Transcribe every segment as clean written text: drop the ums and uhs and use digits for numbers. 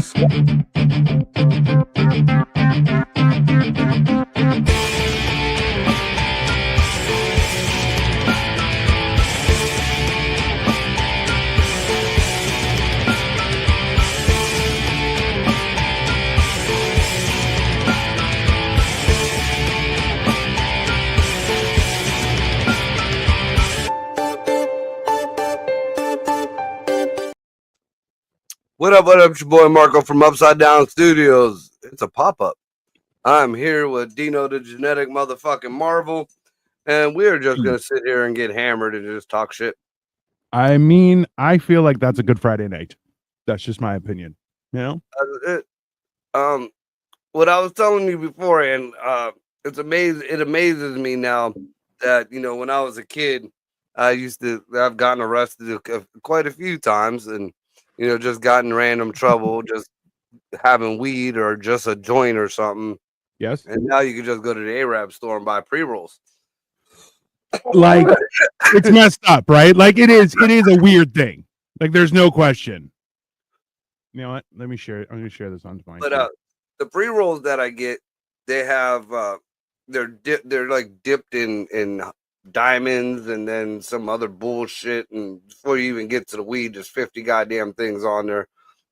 Studios. What up, it's your boy Marco from Upside Down Studios. It's a pop-up. I'm here with Dino the Genetic Motherfucking Marvel, and we're just going to sit here and get hammered and just talk shit. I mean, I feel like that's a good Friday night. That's just my opinion. You know? What I was telling you before, and it amazes me now that, when I was a kid, I've gotten arrested quite a few times and, just gotten random trouble, just having weed or just a joint or something. Yes. And now you can just go to the Arab store and buy pre-rolls. Like, it's messed up, right? Like, it is a weird thing. Like, there's no question. You know what? Let me share it. I'm going to share this on my. But the pre-rolls that I get, they have they're like dipped in diamonds and then some other bullshit, and before you even get to the weed, there's 50 goddamn things on there.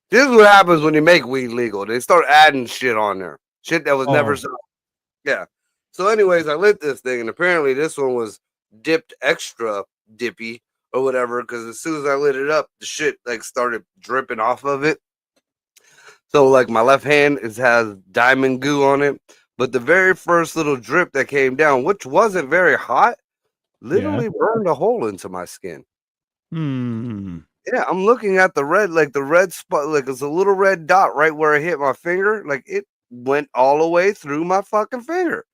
This is what happens when you make weed legal. They start adding shit on there. Shit that was never sold. Yeah. So anyways, I lit this thing, and apparently this one was dipped extra dippy or whatever, because as soon as I lit it up, the shit like started dripping off of it. So like my left hand has diamond goo on it, but the very first little drip that came down, which wasn't very hot, literally burned a hole into my skin. Yeah, I'm looking at the red spot, like it's a little red dot right where I hit my finger. Like it went all the way through my fucking finger.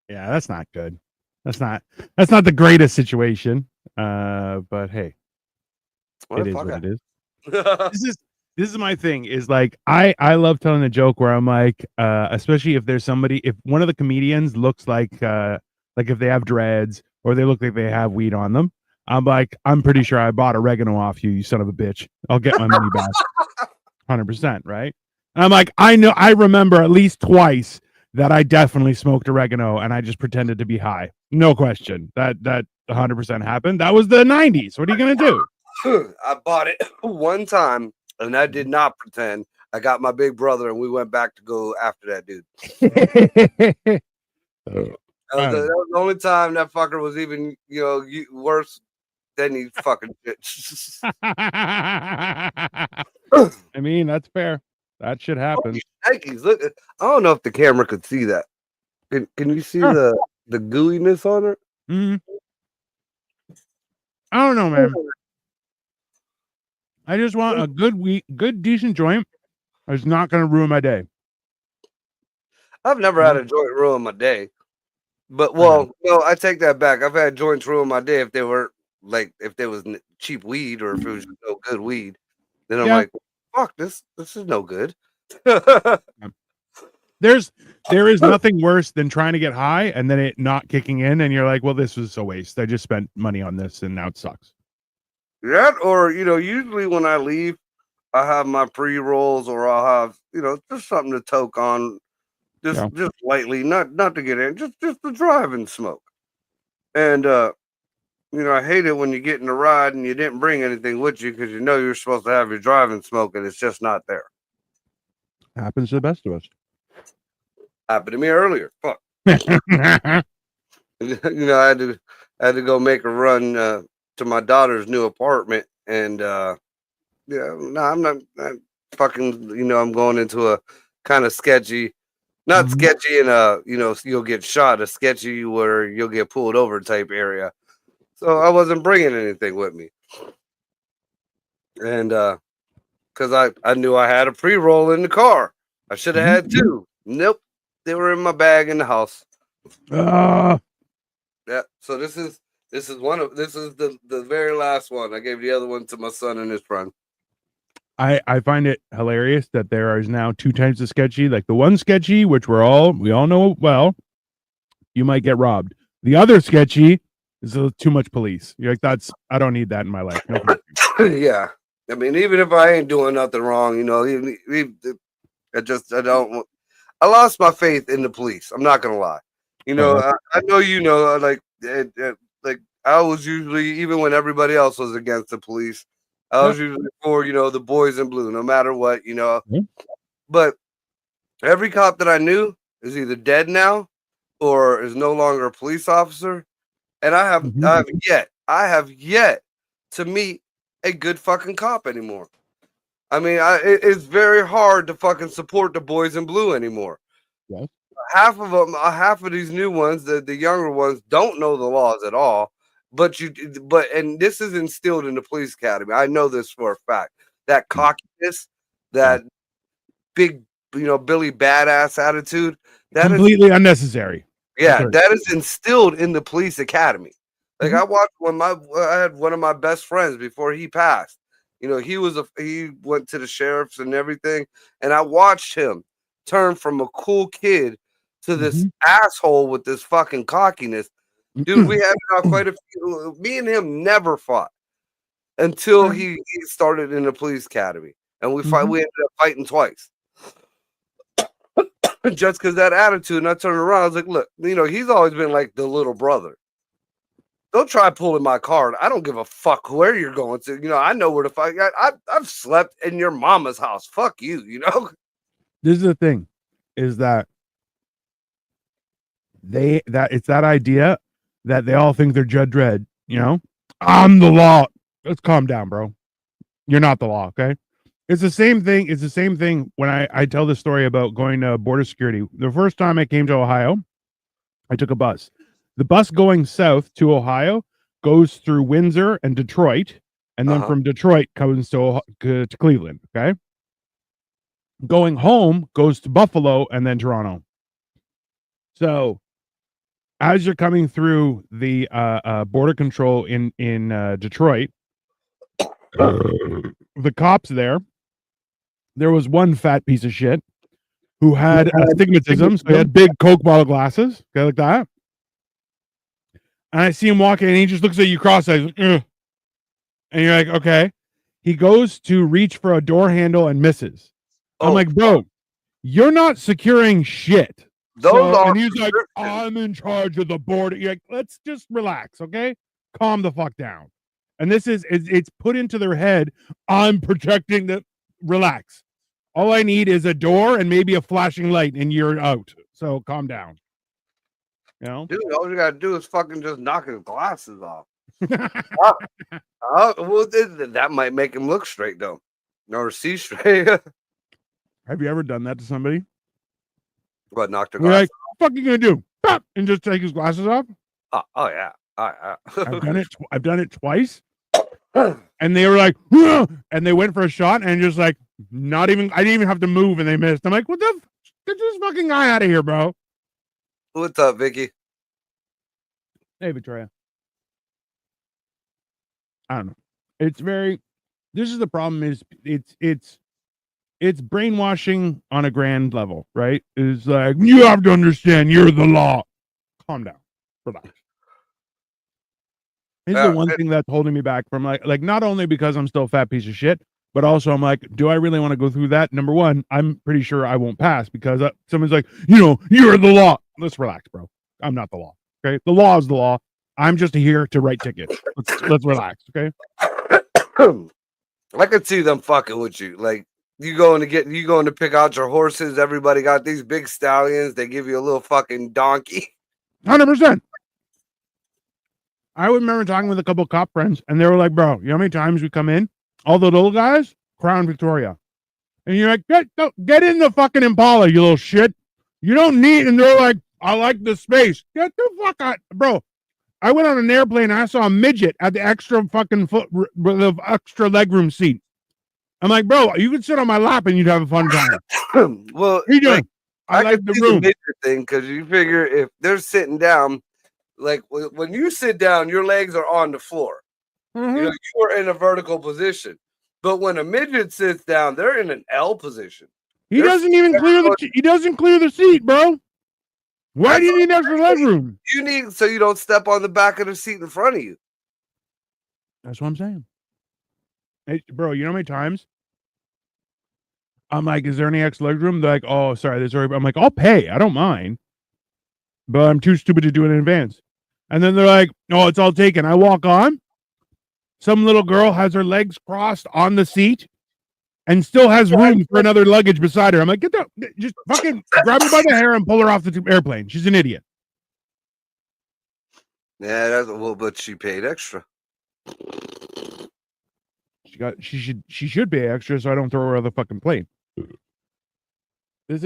Yeah, that's not good. That's not the greatest situation. But hey, it is what it is. This is my thing, is like I love telling a joke where I'm like, especially if there's somebody, if one of the comedians looks like if they have dreads or they look like they have weed on them, I'm like, I'm pretty sure I bought oregano off you, you son of a bitch. I'll get my money back. 100%, right? And I'm like, I remember at least twice that I definitely smoked oregano and I just pretended to be high. No question. That 100% happened. That was the 90s. What are you going to do? I bought it one time and I did not pretend. I got my big brother and we went back to go after that dude. That was the only time that fucker was even, worse than he fucking shit. I mean, that's fair. That shit happens. Nikes, look, I don't know if the camera could see that. Can you see the gooiness on it? Mm-hmm. I don't know, man. I just want a good decent joint. It's not going to ruin my day. I've never had a joint ruin my day. But no, I take that back. I've had joints ruin my day if they were if there was cheap weed or if it was no good weed. Then I'm like, fuck, this is no good. There is nothing worse than trying to get high and then it not kicking in, and you're like, well, this was a waste. I just spent money on this and now it sucks. That, or usually when I leave, I have my pre-rolls, or I'll have just something to toke on, just lightly, not to get in, just to drive and smoke. And I hate it when you get in a ride and you didn't bring anything with you because you're supposed to have your driving smoke and it's just not there. Happens to the best of us. Happened to me earlier. Fuck. I had to go make a run to my daughter's new apartment, and I'm not fucking. I'm going into a kind of sketchy, not sketchy in a you'll get shot, a sketchy where you'll get pulled over type area. So I wasn't bringing anything with me, and because I knew I had a pre-roll in the car, I should have had two. Nope. They were in my bag in the house. Yeah. So this is the very last one. I gave the other one to my son and his friend. I find it hilarious that there is now two types of sketchy. Like the one sketchy, which we all know well, you might get robbed. The other sketchy is too much police. You're like, I don't need that in my life. No. Yeah. I mean, even if I ain't doing nothing wrong, I lost my faith in the police. I'm not gonna lie. I know like I was usually, even when everybody else was against the police, I was usually for the boys in blue, no matter what. But every cop that I knew is either dead now or is no longer a police officer, and I have yet to meet a good fucking cop anymore. I mean, it's very hard to fucking support the boys in blue anymore. Yes. Half of these new ones, the younger ones, don't know the laws at all. And this is instilled in the police academy. I know this for a fact. That cockiness, that big, Billy badass attitude, that completely unnecessary. Yeah, that is instilled in the police academy. Like I watched I had one of my best friends before he passed. He went to the sheriffs and everything, and I watched him turn from a cool kid to this asshole with this fucking cockiness. Dude, we had quite a few. Me and him never fought until he started in the police academy, and we ended up fighting twice. Just because that attitude, and I turned around, I was like, look, he's always been like the little brother. Don't try pulling my card. I don't give a fuck where you're going to. I know where to fight. I've slept in your mama's house. Fuck you, This is the thing, is that it's that idea that they all think they're Judge Dredd, I'm the law. Let's calm down, bro. You're not the law, okay? It's the same thing. It's the same thing when I tell the story about going to border security. The first time I came to Ohio, I took a bus. The bus going south to Ohio goes through Windsor and Detroit, and then from Detroit comes to Cleveland, okay? Going home goes to Buffalo and then Toronto. So as you're coming through the border control in Detroit, the cops there was one fat piece of shit who had astigmatism, so he had big Coke bottle glasses, okay, like that. And I see him walking, and he just looks at you cross-eyed, and you're like, okay. He goes to reach for a door handle and misses. I'm like, bro, you're not securing shit. And he's like, I'm in charge of the border. You're like, let's just relax, okay? Calm the fuck down. And it's put into their head, I'm protecting relax. All I need is a door and maybe a flashing light, and you're out. So calm down. Dude, all you gotta do is fucking just knock his glasses off. That might make him look straight though, or see straight. Have you ever done that to somebody? What, knocked their glasses? Like, what the fuck are you gonna do? Pop, and just take his glasses off? Oh yeah. I've done it twice. And they were like, whoa! And they went for a shot, and just like, I didn't even have to move, and they missed. I'm like, what the? Get this fucking guy out of here, bro. What's up, Vicky? Hey, Victoria. I don't know. It's very. This is the problem. Is it's brainwashing on a grand level, right? It's like, you have to understand, you're the law. Calm down, relax. This is the one thing that's holding me back from like not only because I'm still a fat piece of shit, but also I'm like, do I really want to go through that? Number one, I'm pretty sure I won't pass because someone's like, you're the law. Let's relax, bro. I'm not the law. Okay, the law is the law. I'm just here to write tickets. Let's relax. Okay. I could see them fucking with you. Like you going to pick out your horses. Everybody got these big stallions. They give you a little fucking donkey. 100%. I remember talking with a couple of cop friends, and they were like, bro, you know how many times we come in? All the little guys, Crown Victoria. And you're like, get in the fucking Impala, you little shit. You don't need, and they're like, I like the space. Get the fuck out. Bro, I went on an airplane, and I saw a midget at the extra fucking the extra legroom seat. I'm like, bro, you could sit on my lap and you'd have a fun time. Well, what are you doing? I like the room. The thing, because you figure if they're sitting down, like when you sit down, your legs are on the floor. Mm-hmm. You are in a vertical position. But when a midget sits down, they're in an L position. He doesn't even clear the seat, bro. Why do you need extra legroom? You need so you don't step on the back of the seat in front of you. That's what I'm saying. Hey, bro, you know how many times I'm like, is there any extra leg room? They're like, oh, sorry, there's already. I'm like, I'll pay. I don't mind, but I'm too stupid to do it in advance. And then they're like, oh, it's all taken. I walk on. Some little girl has her legs crossed on the seat and still has room for another luggage beside her. I'm like, get that, just fucking grab her by the hair and pull her off the airplane. She's an idiot. Yeah, that's well, but she paid extra. She should pay extra so I don't throw her out of the fucking plane. This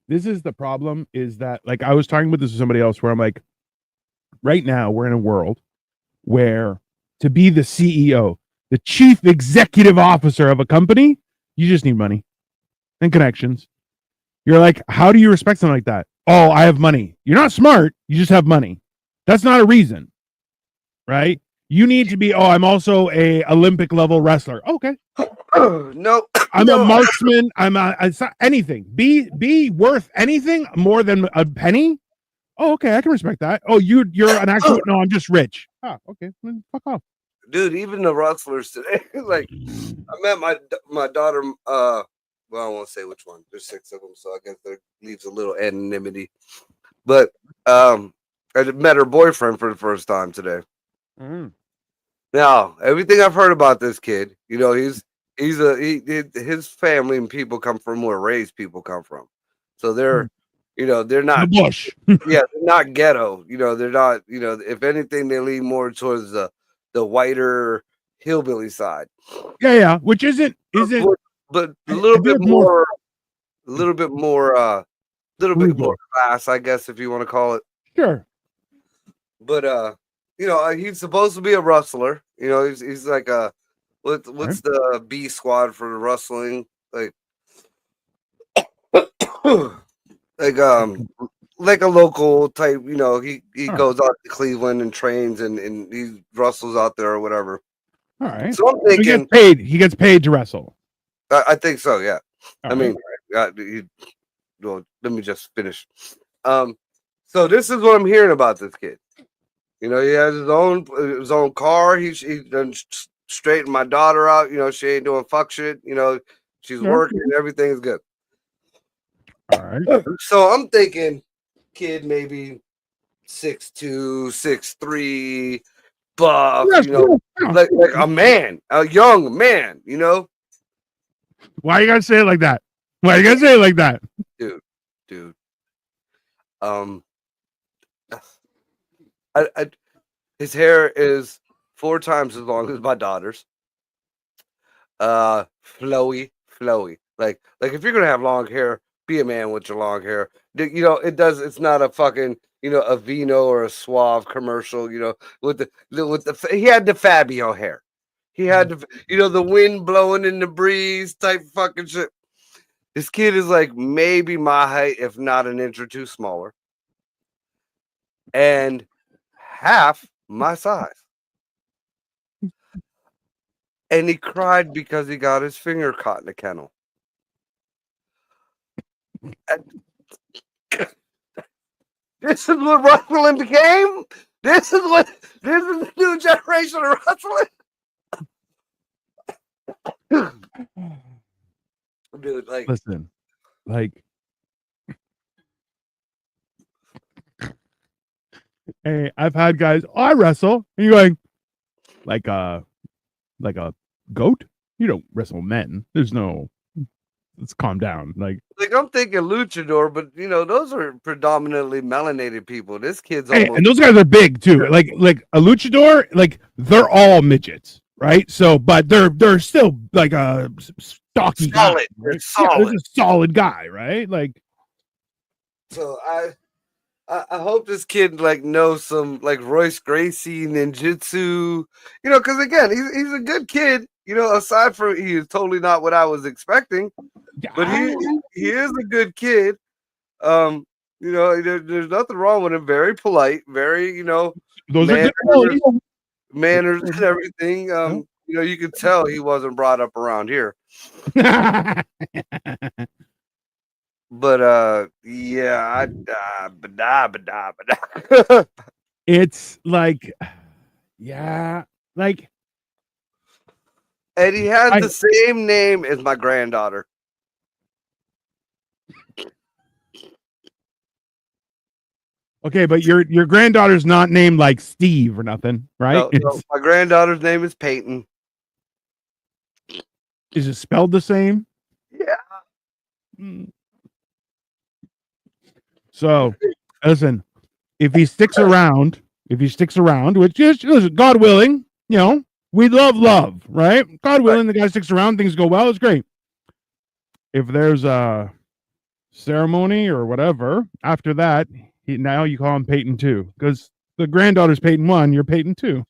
is the problem, is that, like, I was talking with this with somebody else where I'm like, right now we're in a world where to be the CEO, the chief executive officer of a company, you just need money and connections. You're like, how do you respect something like that? Oh, I have money. You're not smart. You just have money. That's not a reason, right? You need to be, oh, I'm also a Olympic level wrestler. Okay. No, I'm a marksman. It's not anything. Be worth anything more than a penny. Oh, okay. I can respect that. Oh, you're an actual, no, I'm just rich. Oh, okay. Then fuck off. Dude, even the wrestlers today, like, I met my daughter, well, I won't say which one. There's 6 of them, so I guess that leaves a little anonymity. But I met her boyfriend for the first time today. Now, everything I've heard about this kid, you know, his family and people come from where Ray's people come from. So they're, you know, they're not the bush. yeah, they're not ghetto. You know, they're not, you know, if anything, they lean more towards the whiter hillbilly side. Yeah, which isn't but a little bit more class, I guess, if you want to call it. Sure. But you know, he's supposed to be a wrestler. You know, he's like a what's the B squad for the wrestling? Like like a local type, you know, he goes out to Cleveland and trains and he wrestles out there or whatever. All right. So I'm thinking he gets paid to wrestle. I think so, yeah. All I mean, well, let me just finish. So this is what I'm hearing about this kid. You know, he has his own car. He done straightened my daughter out. You know, she ain't doing fuck shit. You know, she's working. Everything is good. All right. So I'm thinking, kid maybe 6'2", 6'3", buff. You know, like a man, a young man. You know. Why you gotta say it like that? Why you gotta say it like that? Dude. His hair is 4 times as long as my daughter's. Flowy. Like if you're gonna have long hair, be a man with your long hair. You know, it's not a fucking, you know, a Vino or a Suave commercial, you know, he had the Fabio hair. He had the, you know, the wind blowing in the breeze type fucking shit. This kid is like maybe my height, if not an inch or two smaller. And half my size. And he cried because he got his finger caught in a kennel. This is what wrestling became? This is the new generation of wrestling? Dude, like, listen, like, hey, I've had guys, I wrestle, and you're going, like a goat? You don't wrestle men. There's no, let's calm down. Like I'm thinking luchador, but you know, those are predominantly melanated people. This kid's and those guys are big too. Like a luchador, like they're all midgets, right? So, but they're still like a stocky solid, guy, right? solid. Yeah, a solid guy, right? Like, so I hope this kid like knows some like Royce Gracie ninjutsu, you know, because again, he's a good kid. You know, aside from he is totally not what I was expecting, but he is a good kid. You know, there's nothing wrong with him. Very polite, very, you know, those manners and everything. You know, you could tell he wasn't brought up around here. But yeah, it's like, yeah, like And he has the same name as my granddaughter. Okay, but your granddaughter's not named like Steve or nothing, right? No, my granddaughter's name is Peyton. Is it spelled the same? Yeah. So, listen, if he sticks around, which is, listen, God willing, you know, we love, right? God willing, the guy sticks around, things go well, it's great. If there's a ceremony or whatever after that, now you call him Peyton 2, because the granddaughter's Peyton 1, you're Peyton 2.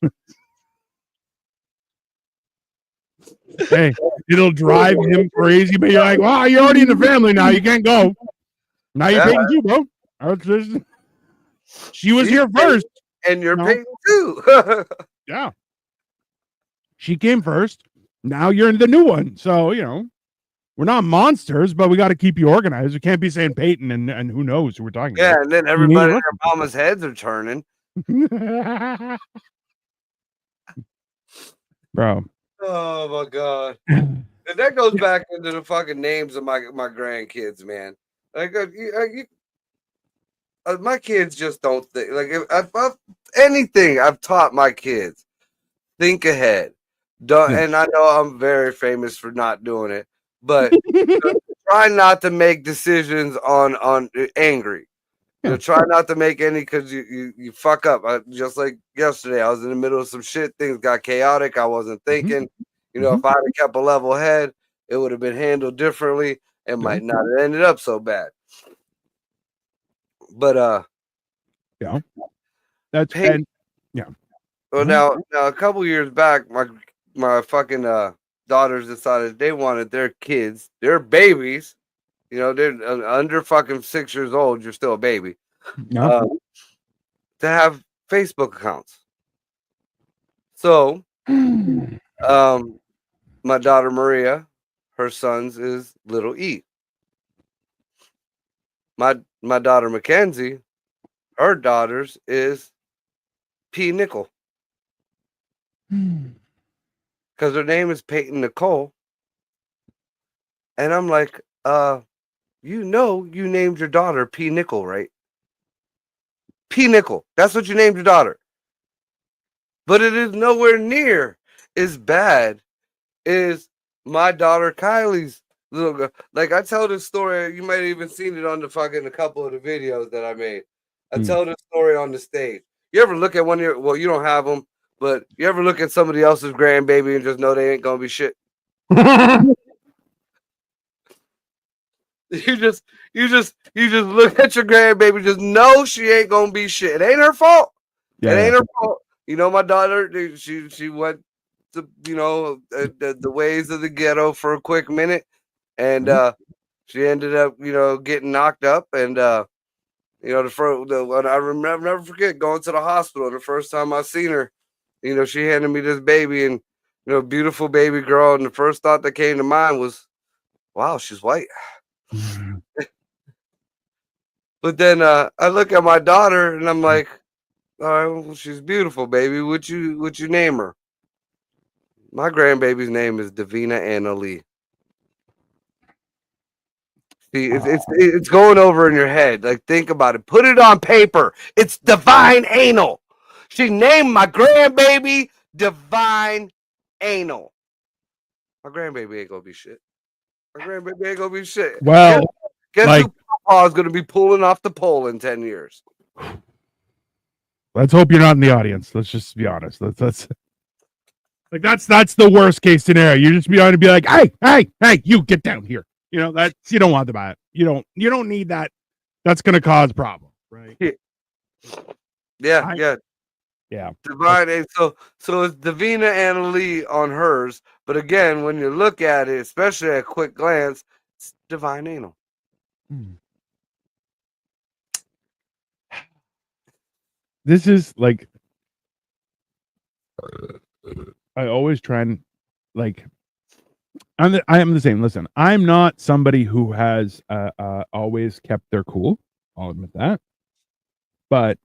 Hey, it'll drive him crazy, but you're like, well, you're already in the family now, you can't go. Now you're Peyton 2, bro. She was here first. And you're Peyton 2. Yeah. She came first. Now you're in the new one. So, you know, we're not monsters, but we got to keep you organized. We can't be saying Peyton and who knows who we're talking about. Yeah, and then everybody in their mama's heads are turning. Bro. Oh my God. And that goes back into the fucking names of my grandkids, man. Like my kids just don't think. Like if anything I've taught my kids, think ahead. And I know I'm very famous for not doing it, but try not to make decisions on angry. You know, try not to make any, because you fuck up. Just like yesterday, I was in the middle of some shit. Things got chaotic. I wasn't thinking. You know, if I had kept a level head, it would have been handled differently. It might not have ended up so bad. But yeah, that's and yeah. Well, now a couple years back, my fucking daughters decided they wanted their kids, their babies. You know, they're under fucking 6 years old. You're still a baby. To have Facebook accounts. So, my daughter Maria, her son's is Little E. My daughter Mackenzie, her daughter's is P. Nickel. Because her name is Peyton Nicole. And I'm like, you know, you named your daughter P. Nickel, right? P. Nickel. That's what you named your daughter. But it is nowhere near as bad as my daughter Kylie's little girl. Like, I tell this story, you might have even seen it on the fucking a couple of the videos that I made. I tell this story on the stage. You ever look at one of your, well, you don't have them, but you ever look at somebody else's grandbaby and just know they ain't gonna be shit? You just look at your grandbaby, just know she ain't gonna be shit. It ain't her fault. It ain't her fault. You know, my daughter, she went to, you know, the ways of the ghetto for a quick minute, and she ended up, you know, getting knocked up, and you know, I remember, never forget going to the hospital the first time I seen her. You know, she handed me this baby, and you know, beautiful baby girl, and the first thought that came to mind was, wow, she's white. But then I look at my daughter and I'm like, all right, well, she's beautiful, baby. What you name her? My grandbaby's name is Davina Anna Lee. See, it's going over in your head. Like, think about it. Put it on paper. It's Divine Anal. She named my grandbaby Divine Anal. My grandbaby ain't gonna be shit. My grandbaby ain't gonna be shit. Well, guess like, who Papa's gonna be pulling off the pole in 10 years? Let's hope you're not in the audience. Let's just be honest. That's like that's the worst case scenario. You're just going to be like, hey, you get down here. You know, that's, you don't want to buy it. You don't need that. That's going to cause problems, right? Yeah. Divine, and so it's Davina Anna Lee on hers, but again, when you look at it, especially at a quick glance, it's Divine Anal. This is like, I always try and like, I am the same. Listen, I'm not somebody who has always kept their cool. I'll admit that, but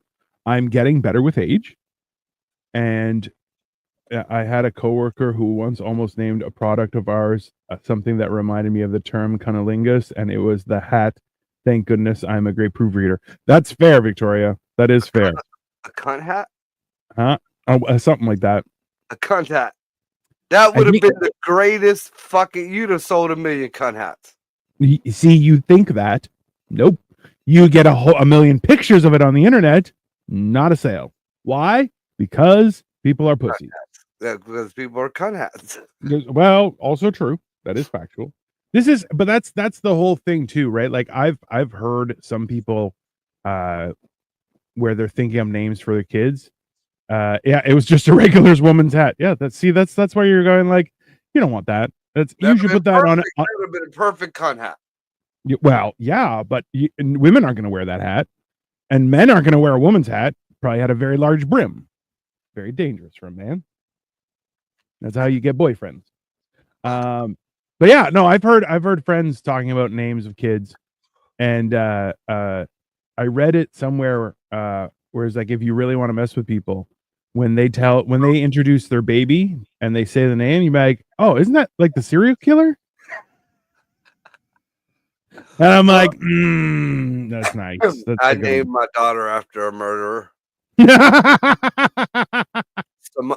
I'm getting better with age, and I had a coworker who once almost named a product of ours something that reminded me of the term cunnilingus, and it was the hat. Thank goodness I'm a great proofreader. That's fair, Victoria. That is fair. A cunt hat? Huh? Oh, something like that. A cunt hat. That would have been the greatest fucking. You'd have sold 1 million cunt hats. See, you think that? Nope. You get a million pictures of it on the internet. Not a sale. Why? Because people are pussies. Yeah, because people are cunt hats. Well, also true. That is factual. But that's the whole thing too, right? Like I've heard some people where they're thinking of names for their kids. Yeah, it was just a regular woman's hat. Yeah, that's why you're going like, you don't want that. You should put that on. That would have been a perfect cunt hat. Well, yeah, but women aren't going to wear that hat, and men aren't going to wear a woman's hat. Probably had a very large brim. Very dangerous for a man. That's how you get boyfriends. But yeah, no, I've heard friends talking about names of kids, and I read it somewhere where it's like, if you really want to mess with people, when they introduce their baby and they say the name, you're like, oh, isn't that like the serial killer? And I'm like, that's nice. I named my daughter after a murderer.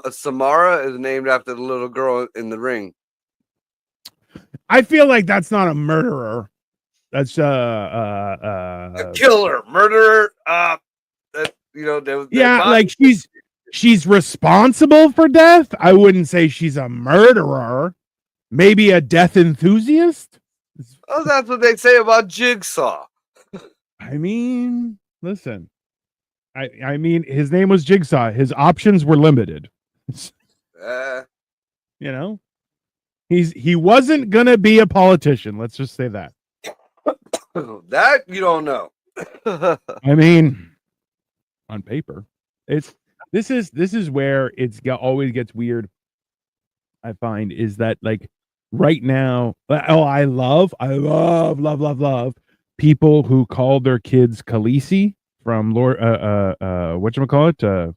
Samara is named after the little girl in The Ring. I feel like that's not a murderer. That's a killer, murderer. Like she's responsible for death. I wouldn't say she's a murderer. Maybe a death enthusiast. Oh, that's what they say about Jigsaw. I mean, listen. I mean, his name was Jigsaw. His options were limited. You know, he wasn't gonna be a politician. Let's just say that. That you don't know. I mean, on paper, this is where always gets weird. I find is that like right now, I love people who call their kids Khaleesi from Lord whatchamacallit?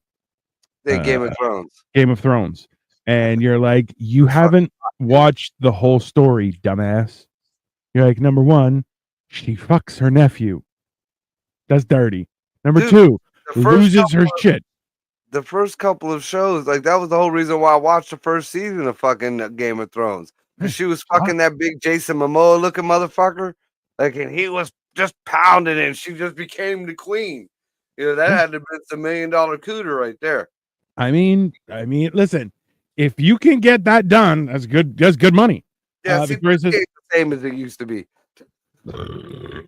Game of Thrones. Game of Thrones. And you're like, you haven't watched the whole story, dumbass. You're like, number one, she fucks her nephew. That's dirty. Number two, loses her shit. The first couple of shows, like that was the whole reason why I watched the first season of fucking Game of Thrones. She was fucking that big Jason Momoa looking motherfucker. Like, and he was just pounding it, and she just became the queen. You know, that had to be $1 million cooter right there. I mean, listen, if you can get that done, that's good. That's good money. Yeah, it's the same as it used to be.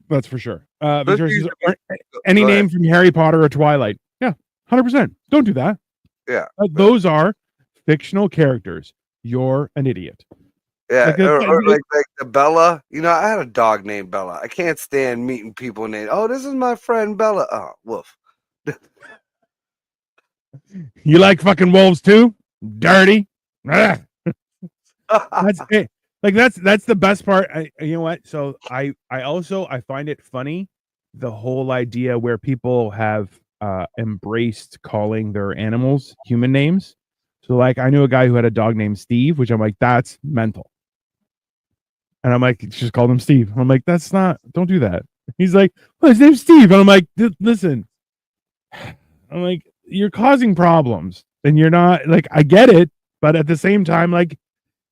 That's for sure. Any name from Harry Potter or Twilight? Yeah, 100%. Don't do that. Yeah, those are fictional characters. You're an idiot. Yeah, like the Bella. You know, I had a dog named Bella. I can't stand meeting people named. Oh, this is my friend Bella. Oh, woof. You like fucking wolves too? Dirty. That's it. Like that's the best part. You know what? So I find it funny, the whole idea where people have embraced calling their animals human names. So like I knew a guy who had a dog named Steve, which I'm like, that's mental. And I'm like, just called him Steve. I'm like, don't do that. He's like, well, his name's Steve. And I'm like, listen, I'm like, you're causing problems. And you're not like, I get it, but at the same time, like,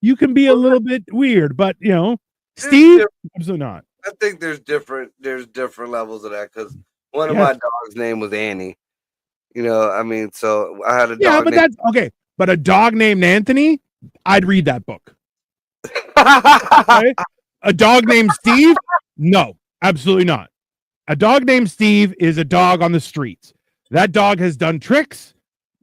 you can be a little bit weird, but you know, Steve, absolutely not. I think there's different levels of that because one of my dog's name was Annie. You know, I mean, so I had a dog. Yeah, but that's okay. But a dog named Anthony, I'd read that book. Okay? A dog named Steve? No, absolutely not. A dog named Steve is a dog on the streets. That dog has done tricks.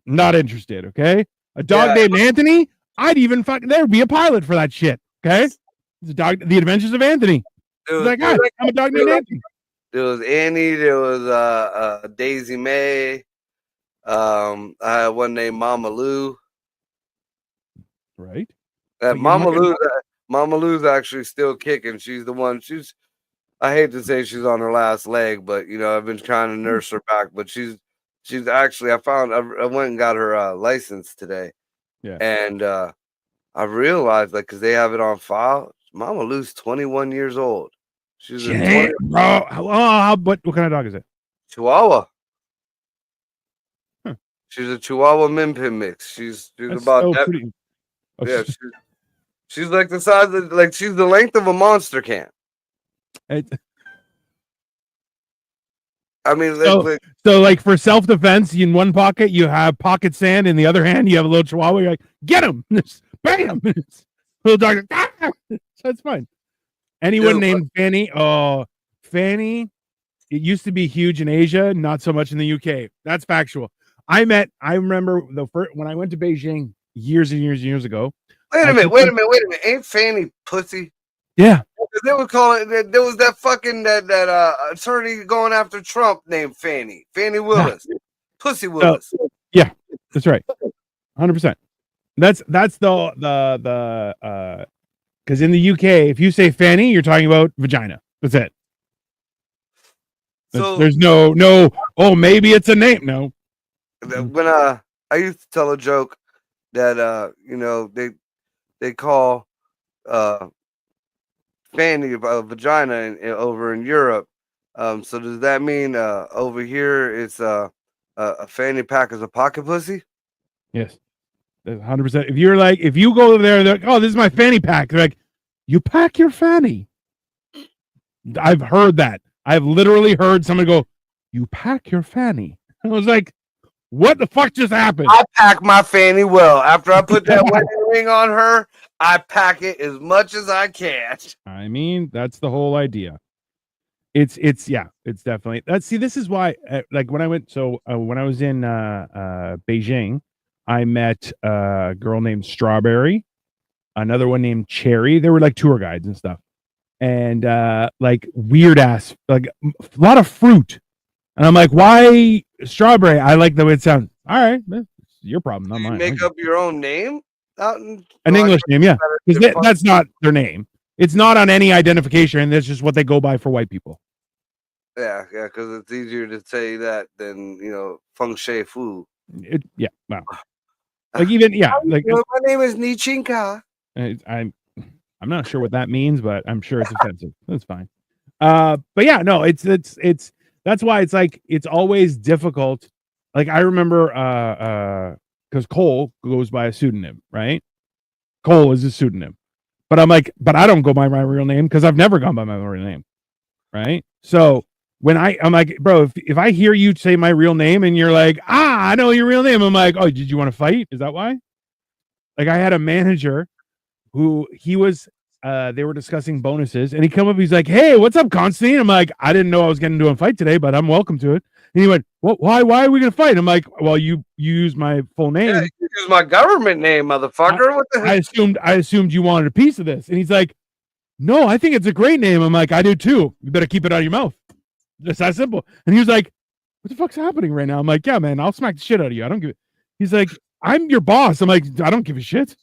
Not interested. Okay. A dog named Anthony, I'd even there'd be a pilot for that shit. Okay. It's a dog, The Adventures of Anthony. I'm a dog named Anthony. There was Annie. There was Daisy May. I had one named Mama Lou. Right. Mama Lou's actually still kicking. She's the one. I hate to say she's on her last leg, but you know I've been trying to nurse her back. But she's actually I went and got her license today, Yeah. And I realized, like, because they have it on file, Mama Lou's 21 years old. She's a 20 bro. What kind of dog is it? Chihuahua. Huh. She's a Chihuahua Min Pin mix. She's That's about so that. pretty. Oh, Yeah, she's like the size of, like, she's the length of a Monster can. I mean, so like for self-defense, in one pocket you have pocket sand, in the other hand you have a little Chihuahua. You're like, get him, bam, little dog. Ah! That's fine. Anyone named Fanny? Oh, Fanny. It used to be huge in Asia, not so much in the UK. That's factual. I remember when I went to Beijing years and years and years ago. Wait a minute. Ain't Fanny pussy? Yeah. They were calling it. There was that fucking that attorney going after Trump named Fanny Willis, Pussy Willis. Yeah, that's right, 100%. That's the because in the UK, if you say Fanny, you're talking about vagina. That's it. So there's no. Oh, maybe it's a name. No. When I used to tell a joke that they call Fanny a vagina over in Europe. So does that mean over here it's a fanny pack is a pocket pussy? Yes, 100%. If you go over there, they're like, oh, this is my fanny pack. They're like, you pack your fanny. I've heard that. I've literally heard someone go, you pack your fanny. I was like, what the fuck just happened? I pack my fanny well. After I put that wedding ring on her, I pack it as much as I can. I mean, that's the whole idea. It's definitely this is why like when I went when I was in Beijing, I met a girl named Strawberry, another one named Cherry. They were like tour guides and stuff, and like weird ass, like a lot of fruit. And I'm like, why Strawberry? I like the way it sounds. All right, it's your problem, not mine. Make up your own name out an English name, yeah, because that's not their name. It's not on any identification. That's just what they go by for white people. Yeah, because it's easier to say that than feng shui fu. Wow. Like even like my name is Nichinka. I'm not sure what that means, but I'm sure it's offensive. That's fine. But yeah, no, it's that's why it's like it's always difficult. Like I remember because Cole goes by a pseudonym, right? Cole is a pseudonym. But I'm like, but I don't go by my real name because I've never gone by my real name. Right? So when I'm like, bro, if I hear you say my real name and you're like, I know your real name, I'm like, oh, did you want to fight? Is that why? Like I had a manager who he was they were discussing bonuses and he come up, he's like, hey, what's up, Constantine? I'm like, I didn't know I was getting into a fight today, but I'm welcome to it. And he went, well, why are we gonna fight? I'm like, well, you use my full name. Yeah, you use my government name, motherfucker. What the heck? I assumed you wanted a piece of this. And he's like, no, I think it's a great name. I'm like, I do too. You better keep it out of your mouth. Just that simple. And he was like, what the fuck's happening right now? I'm like, yeah, man, I'll smack the shit out of you. I don't give it. He's like, I'm your boss. I'm like, I don't give a shit.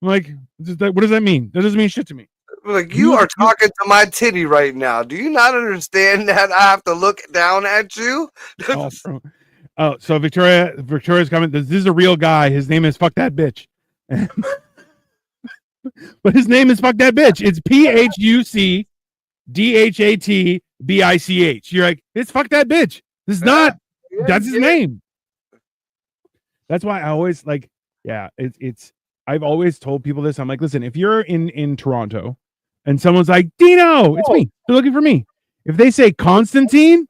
I'm like, what does that mean? That doesn't mean shit to me. Like, you are talking to my titty right now. Do you not understand that I have to look down at you? So Victoria's coming. This is a real guy. His name is Fuck That Bitch. But his name is Fuck That Bitch. It's PHUCDHATBICH. You're like, it's Fuck That Bitch. This is not. That's his name. That's why I always like. Yeah, it's. I've always told people this. I'm like, listen, if you're in Toronto, and someone's like, Dino, it's me. They're looking for me. If they say Constantine,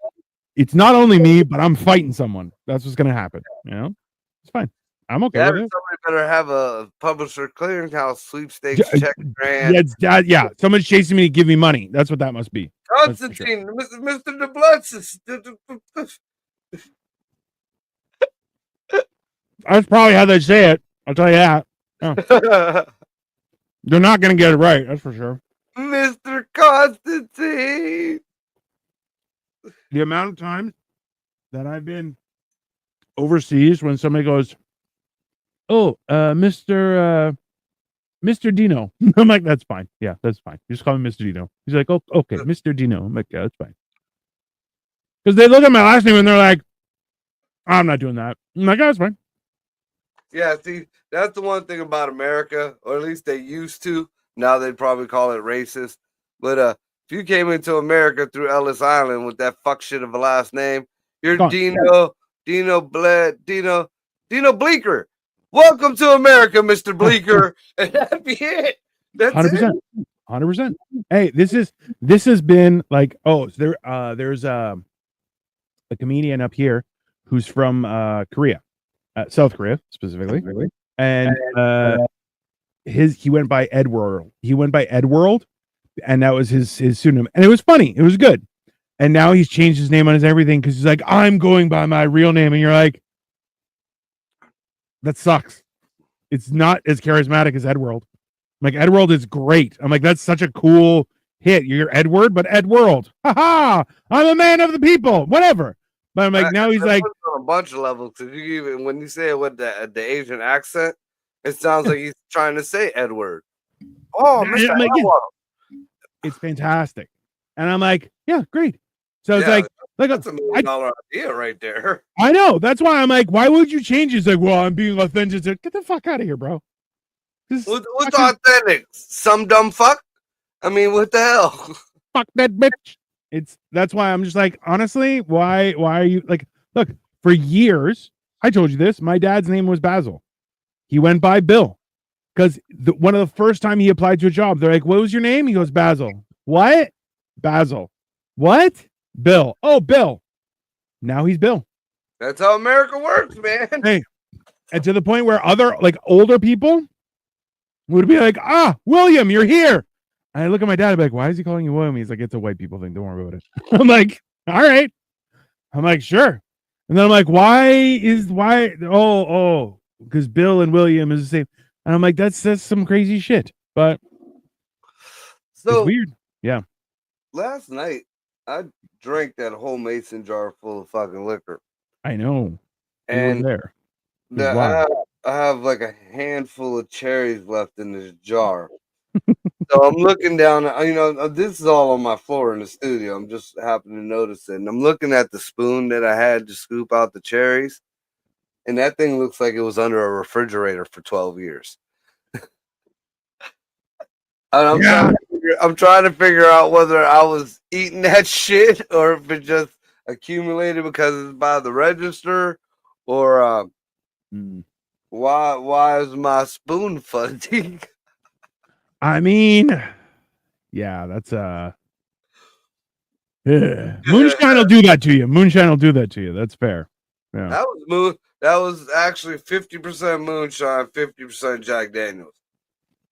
it's not only me, but I'm fighting someone. That's what's gonna happen. You know, it's fine. I'm okay with it. Somebody better have a publisher clearinghouse sweepstakes check grand. Yeah, someone's chasing me to give me money. That's what that must be. Constantine, sure. Mr. DeBlutz. That's probably how they say it. I'll tell you that. Oh. They're not gonna get it right. That's for sure. Mr. Constantine. The amount of times that I've been overseas when somebody goes, oh, Mr. Dino. I'm like, that's fine. Yeah, that's fine. You just call me Mr. Dino. He's like, oh, okay, Mr. Dino. I'm like, yeah, that's fine. Because they look at my last name and they're like, I'm not doing that. I'm like, oh, that's fine. Yeah, see, that's the one thing about America, or at least they used to. Now they'd probably call it racist. But if you came into America through Ellis Island with that fuck shit of a last name, you're Dino Bleecker. Welcome to America, Mr. Bleecker. And that'd be it. That's 100%. 100%. Hey, this has been like, oh, so there's a comedian up here who's from Korea, South Korea specifically, and he went by Edworld. He went by Edworld, and that was his pseudonym, and it was funny. It was good. And now he's changed his name on his everything because he's like, I'm going by my real name, and you're like, that sucks. It's not as charismatic as Edworld. I'm like, Edworld is great. I'm like, that's such a cool hit. You're Edward, but Edworld. Ha! I'm a man of the people. Whatever. But I'm like, now he's like on a bunch of levels. Because you even when you say it with the Asian accent, it sounds like he's trying to say Edward. Oh, Mr. Like, yeah, it's fantastic. And I'm like, yeah, great. So it's like that's $1 million idea right there. I know. That's why I'm like, why would you change it? It's like, well, I'm being authentic. Get the fuck out of here, bro. What's authentic? Some dumb fuck? I mean, what the hell? Fuck that bitch. That's why I'm just like, honestly, why are you like, look, for years, I told you this, my dad's name was Basil. He went by Bill. Because one of the first time he applied to a job, they're like, what was your name? He goes, Basil. What? Basil. What? Bill. Oh, Bill. Now he's Bill. That's how America works, man. Hey, and to the point where other like older people would be like, William, you're here. And I look at my dad, I'd be like, why is he calling you William? He's like, it's a white people thing. Don't worry about it. I'm like, all right. I'm like, sure. And then I'm like, why? Oh, because Bill and William is the same. And I'm like, that's some crazy shit. But so it's weird. Yeah. Last night, I drank that whole mason jar full of fucking liquor. I know. And there. I have like a handful of cherries left in this jar. So I'm looking down, this is all on my floor in the studio. I'm just happening to notice it. And I'm looking at the spoon that I had to scoop out the cherries. And that thing looks like it was under a refrigerator for 12 years. And I'm trying to figure out whether I was eating that shit or if it just accumulated because it's by the register or why is my spoon fuzzy? I mean, yeah, that's moonshine will do that to you. Moonshine will do that to you. That's fair. Yeah. That was actually 50% moonshine, 50% Jack Daniels.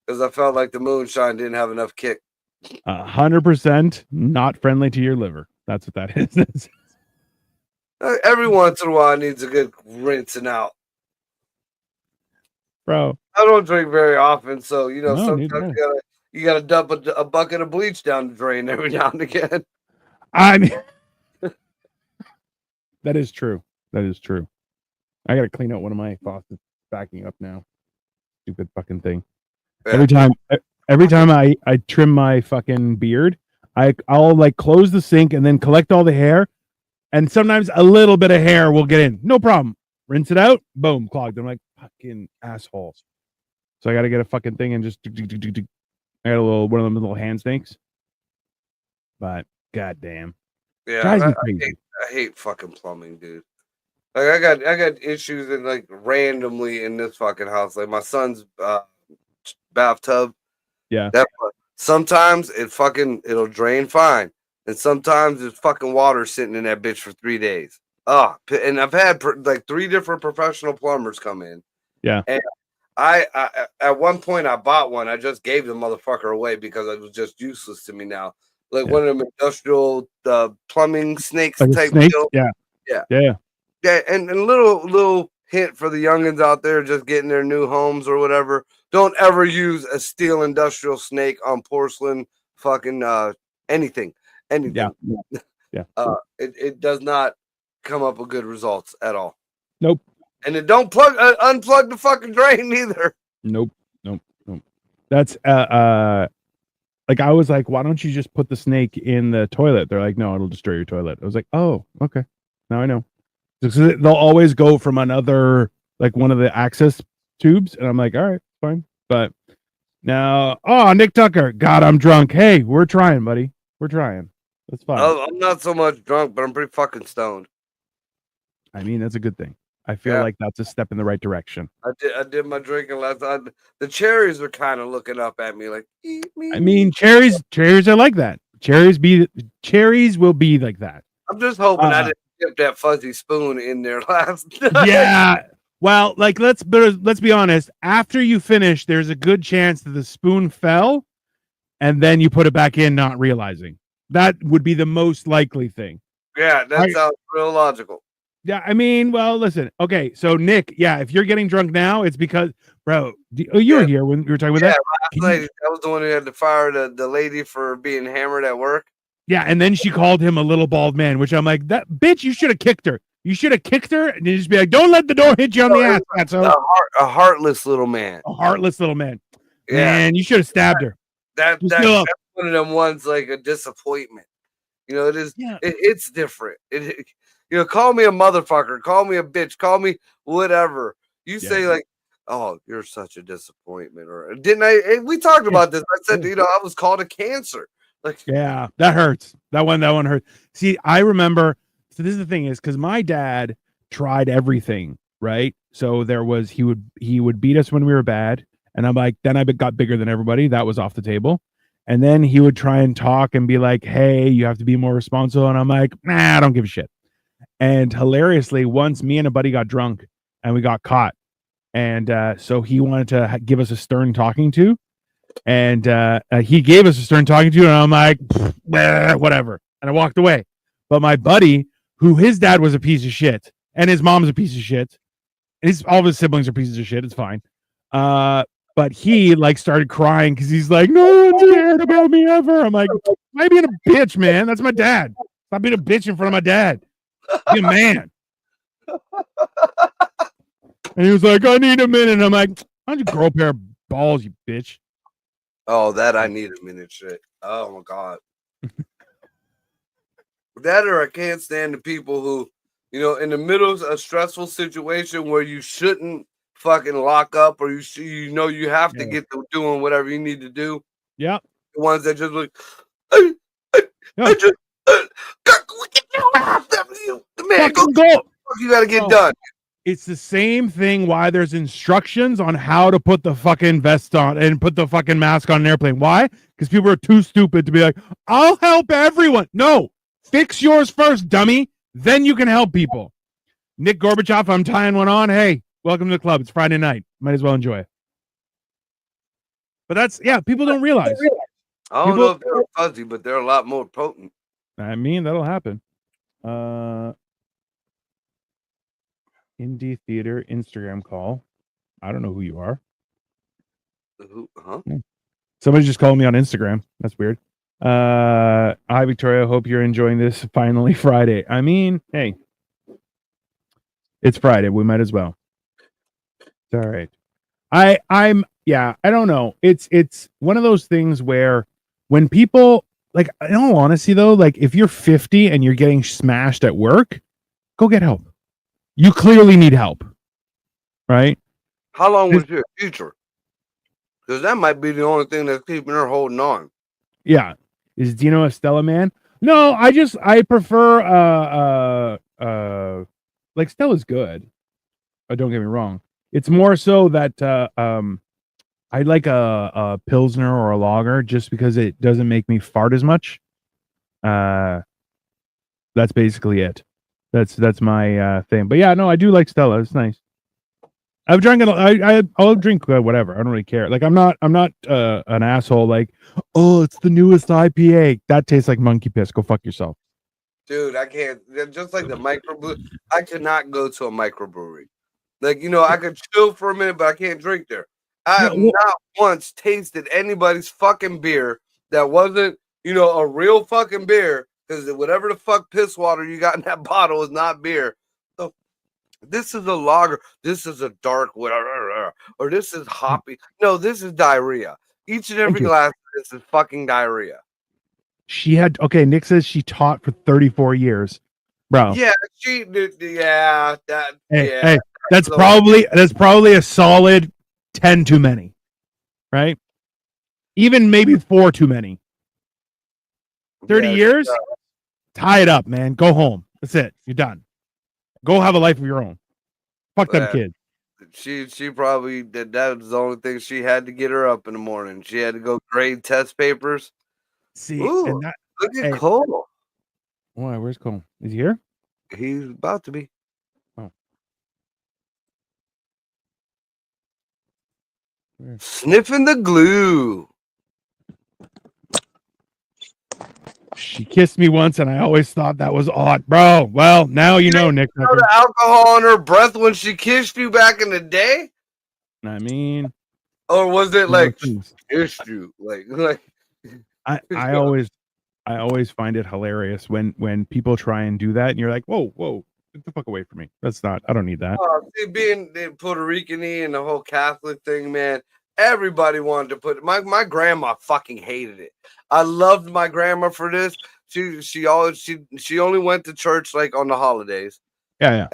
Because I felt like the moonshine didn't have enough kick. 100% not friendly to your liver. That's what that is. Every once in a while, it needs a good rinsing out. Bro, I don't drink very often, so sometimes you gotta dump a bucket of bleach down the drain every now and again. I mean, that is true. That is true. I gotta clean out one of my faucets backing up now. Stupid fucking thing. Yeah. Every time I trim my fucking beard, I'll like close the sink and then collect all the hair, and sometimes a little bit of hair will get in. No problem. Rinse it out. Boom, clogged. I'm like, fucking assholes. So I got to get a fucking thing and just. I got one of them little hand snakes. But goddamn. Yeah, I hate fucking plumbing, dude. Like I got issues in like randomly in this fucking house. Like my son's bathtub. Yeah. Sometimes it'll drain fine, and sometimes there's fucking water sitting in that bitch for 3 days. And I've had like 3 different professional plumbers come in. Yeah. And I at one point I bought one. I just gave the motherfucker away because it was just useless to me now. Like one of them industrial plumbing snakes like type snake? deal. Yeah. And a little hint for the youngins out there just getting their new homes or whatever. Don't ever use a steel industrial snake on porcelain fucking anything. Yeah. It does not come up with good results at all. Nope. And it don't unplug the fucking drain either. Nope. That's like I was like, why don't you just put the snake in the toilet? They're like, no, it'll destroy your toilet. I was like, oh, okay. Now I know. They'll always go from another like one of the access tubes, and I'm like, all right, fine. But now, oh, Nick Tucker, God, I'm drunk. Hey, we're trying, buddy. We're trying. That's fine. I'm not so much drunk, but I'm pretty fucking stoned. I mean, that's a good thing. I feel like that's a step in the right direction. I did my drinking last night. The cherries are kind of looking up at me like, eat me. I mean, cherries are like that. Cherries will be like that. I'm just hoping I didn't dip that fuzzy spoon in there last night. Yeah. Well, like let's be honest. After you finish, there's a good chance that the spoon fell, and then you put it back in, not realizing. That would be the most likely thing. Yeah, that sounds real logical. Yeah, I mean, well, listen. Okay, so Nick, yeah, if you're getting drunk now, it's because, bro, you were here when we were talking about that. Last night, that was the one who had to fire the lady for being hammered at work. Yeah, and then she called him a little bald man, which I'm like, that bitch, you should have kicked her. You should have kicked her and just be like, don't let the door hit you on the ass. A heartless little man. A heartless little man. Yeah. Man, you should have stabbed her. That's one of them ones like a disappointment. You know, it is. Yeah. It's different. You know, call me a motherfucker, call me a bitch, call me whatever. You say like, oh, you're such a disappointment, or didn't I? We talked about this. I said, you know, I was called a cancer. Like, yeah, that hurts. That one hurt. See, I remember. So this is the thing is because my dad tried everything, right? So there was he would beat us when we were bad, and I'm like, then I got bigger than everybody. That was off the table. And then he would try and talk and be like, hey, you have to be more responsible. And I'm like, nah, I don't give a shit. And hilariously, once me and a buddy got drunk and we got caught. And so he wanted to give us a stern talking to. And he gave us a stern talking to. And I'm like, whatever. And I walked away. But my buddy, who his dad was a piece of shit and his mom's a piece of shit. All of his siblings are pieces of shit. It's fine. But he like started crying because he's like, no one cared about me ever. I'm like, why being a bitch, man? That's my dad. Stop being a bitch in front of my dad. Be a man. And he was like, I need a minute. I'm like, why don't you grow a pair of balls, you bitch? Oh, that I need a minute shit. Oh my God. That or I can't stand the people who, you know, in the middle of a stressful situation where you shouldn't fucking lock up or you know you have to get to doing whatever you need to do. Yeah. The ones that just like, I just man, go. You gotta get done. It's the same thing why there's instructions on how to put the fucking vest on and put the fucking mask on an airplane. Why? Because people are too stupid to be like, I'll help everyone. No, fix yours first, dummy. Then you can help people. Nick Gorbachev, I'm tying one on. Hey, welcome to the club. It's Friday night. Might as well enjoy it. But that's, people don't realize. I don't know if they're fuzzy, but they're a lot more potent. I mean, that'll happen. Indie Theater Instagram call. I don't know who you are. Who? Huh? Somebody just called me on Instagram. That's weird. Hi, Victoria. Hope you're enjoying this. Finally, Friday. I mean, hey, it's Friday. We might as well. It's all right. I don't know. It's one of those things where when people like, in all honesty though, like if you're 50 and you're getting smashed at work, go get help. You clearly need help, right? How long was your future? Because that might be the only thing that's keeping her holding on. Yeah. Is Dino a Stella man? No, I prefer like Stella's good. Don't get me wrong. It's more so that I like a Pilsner or a lager just because it doesn't make me fart as much. That's basically it. That's my thing. But yeah, no, I do like Stella. It's nice. I've drank it. I'll drink whatever. I don't really care. Like I'm not an asshole. Like, oh, it's the newest IPA. That tastes like monkey piss. Go fuck yourself. Dude, I can't. Just like the microbrewery, I cannot go to a microbrewery. Like, you know, I could chill for a minute, but I can't drink there. I have not once tasted anybody's fucking beer that wasn't, you know, a real fucking beer, because whatever the fuck piss water you got in that bottle is not beer. So this is a lager. This is a dark whatever, or this is hoppy. No, this is diarrhea. Each and every glass of this is fucking diarrhea. Nick says she taught for 34 years. Bro. Yeah, Hey, that's probably a solid 10 too many, right? Even maybe 4 too many. 30 years, tie it up, man. Go home. That's it. You're done. Go have a life of your own. Fuck them kids. She probably did. That was the only thing she had to get her up in the morning. She had to go grade test papers. See, ooh, and look at Cole. Why? Where's Cole? Is he here? He's about to be. Oh. Sniffing the glue. She kissed me once, and I always thought that was odd, bro. Well, now you know, Nick. The alcohol on her breath when she kissed you back in the day. I mean, or was it like kissed you? Like I always find it hilarious when people try and do that, and you're like, whoa, get the fuck away from me. That's not. I don't need that. See, being Puerto Rican and the whole Catholic thing, man. Everybody wanted to put my grandma fucking hated it. I loved my grandma for this. She only went to church like on the holidays. Yeah.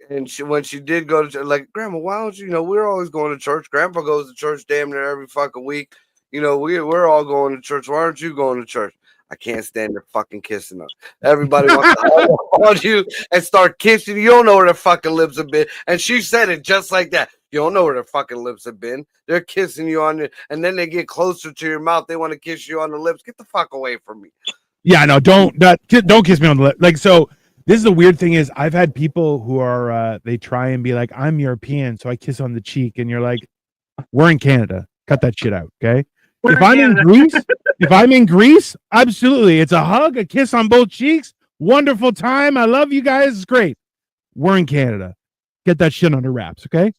And when she did go to church, like, Grandma, why don't you? We're always going to church. Grandpa goes to church damn near every fucking week. We're all going to church. Why aren't you going to church? I can't stand her fucking kissing us. Everybody wants to hold you and start kissing you. You don't know where their fucking lips have been. And she said it just like that. You don't know where their fucking lips have been. They're kissing you on your, and then they get closer to your mouth. They want to kiss you on the lips. Get the fuck away from me. Yeah, no, don't kiss me on the lip. Like, so this is the weird thing is I've had people who are they try and be like, I'm European, so I kiss on the cheek, and you're like, we're in Canada. Cut that shit out, okay? If I'm in Greece, absolutely. It's a hug, a kiss on both cheeks. Wonderful time. I love you guys. It's great. We're in Canada. Get that shit under wraps, okay?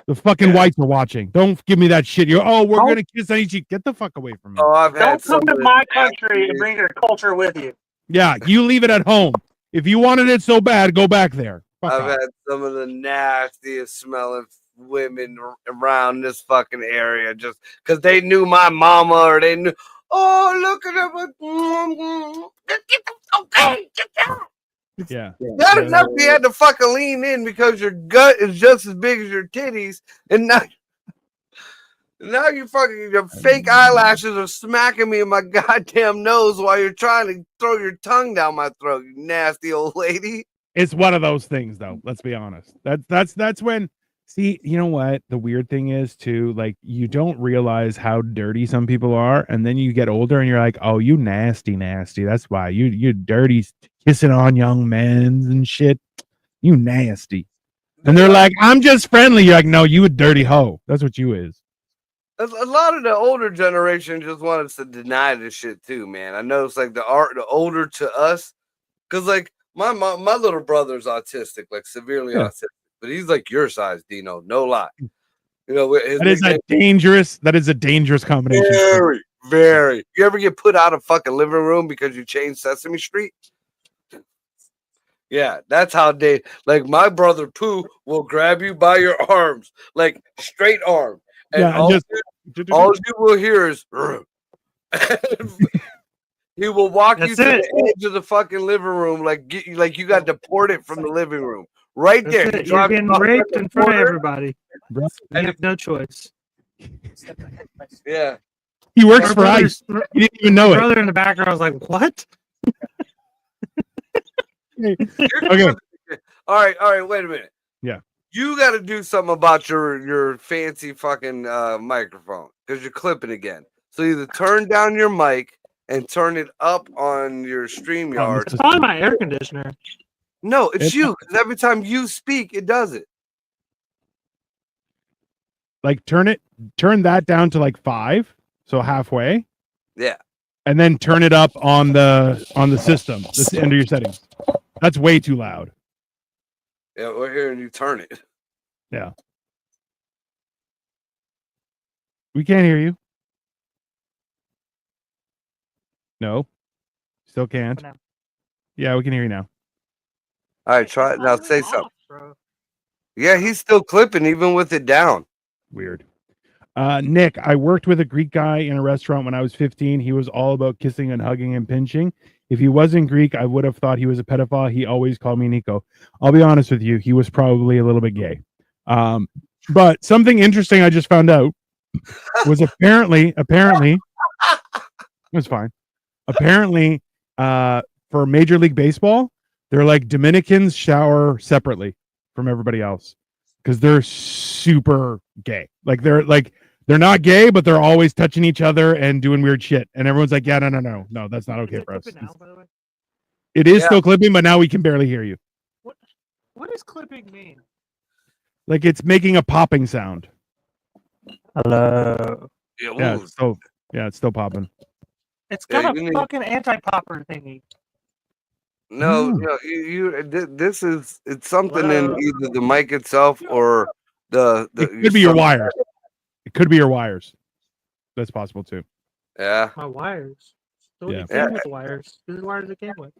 The fucking whites are watching. Don't give me that shit. We're gonna kiss on each cheek. Get the fuck away from me. Don't come to my country and bring your culture with you. Yeah, you leave it at home. If you wanted it so bad, go back there. I've had some of the nastiest smelling women around this fucking area just because they knew my mama or they knew. Oh, look at her! Get down. Yeah. Not enough you had to fucking lean in because your gut is just as big as your titties, and now you fucking your fake eyelashes are smacking me in my goddamn nose while you're trying to throw your tongue down my throat, you nasty old lady. It's one of those things, though. Let's be honest. That's when. See, you know what? The weird thing is too, like, you don't realize how dirty some people are, and then you get older and you're like, oh, you nasty. That's why you're dirty, kissing on young men and shit. You nasty. And they're like, I'm just friendly. You're like, no, you a dirty hoe. That's what you is. A lot of the older generation just wanted to deny this shit too, man. I know it's like the older to us, because like my little brother's autistic, like severely autistic. But he's like your size, Dino. No lie. That is a dangerous combination. Very, very. You ever get put out of fucking living room because you changed Sesame Street? Yeah, that's how they like. My brother Pooh will grab you by your arms, like straight arm, and all you will hear is. He will walk you to the edge of the fucking living room, like you got deported from the living room. Right there. You're getting raped in front of everybody. You have no choice. Yeah. He works for ICE. You didn't even know it. My brother in the background was like, what? Okay. All right. Wait a minute. Yeah. You got to do something about your fancy fucking microphone because you're clipping again. So either turn down your mic and turn it up on your StreamYard. It's probably my air conditioner. No, it's you. Because every time you speak, it does it. Like turn that down to like 5, so halfway. Yeah. And then turn it up on the system. This under your settings. That's way too loud. Yeah, we're hearing you turn it. Yeah. We can't hear you. No. Still can't. Yeah, we can hear you now. All right, try it now. Say something. Yeah, he's still clipping even with it down. Weird. Nick, I worked with a Greek guy in a restaurant when I was 15. He was all about kissing and hugging and pinching. If he wasn't Greek, I would have thought he was a pedophile. He always called me Nico. I'll be honest with you. He was probably a little bit gay. But something interesting I just found out was apparently it was fine. Apparently, for Major League Baseball, they're like Dominicans shower separately from everybody else because they're super gay. Like they're not gay, but they're always touching each other and doing weird shit. And everyone's like, yeah, no, that's not okay for us. Now, by the way? It is still clipping, but now we can barely hear you. What does clipping mean? Like it's making a popping sound. Hello. Yeah, it's still popping. It's got a fucking anti-popper thingy. No, this is something in either the mic itself or the it could be your wires. It could be your wires. That's possible too. Yeah. My wires. So yeah. Came with wires. These are the wires it came with.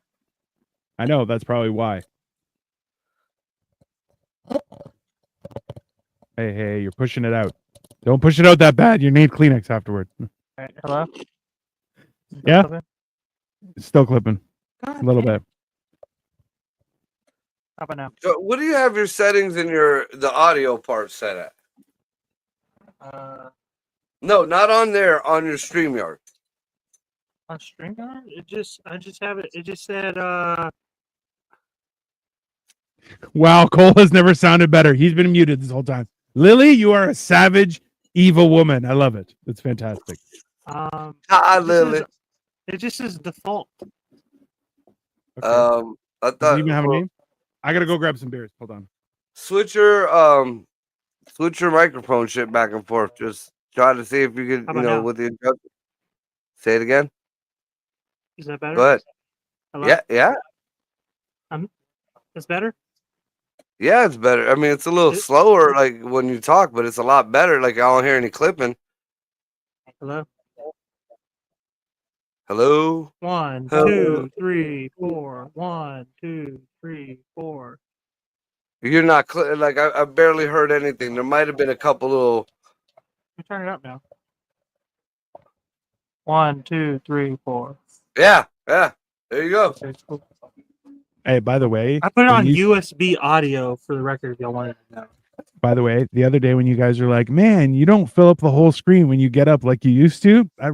I know, that's probably why. Hey, you're pushing it out. Don't push it out that bad. You need Kleenex afterward. All right, hello? Yeah? It's still clipping. A little bit. How about now? So what do you have your settings in the audio part set at? No, not on there, on your StreamYard. On StreamYard? I just have it. It just said Wow, Cole has never sounded better. He's been muted this whole time. Lily, you are a savage, evil woman. I love it. It's fantastic. Lily. It just says default. Okay. I thought. Does it even have a name? I gotta go grab some beers. Hold on. Switch your microphone shit back and forth. Just try to see if you can, now? with the instructions. Say it again. Is that better? Go ahead. Hello? Yeah. It's better? Yeah, it's better. I mean, it's a little slower, like when you talk, but it's a lot better. Like I don't hear any clipping. Hello? Hello? 1, Hello? 2, 3, 4. 1, 2, 3, 4. You're not like I barely heard anything. There might have been a couple little. You turn it up now. 1, 2, 3, 4. Yeah. There you go. Okay, cool. Hey, by the way, I put it on USB audio for the record if y'all wanted to know. By the way, the other day when you guys are like, man, you don't fill up the whole screen when you get up like you used to, that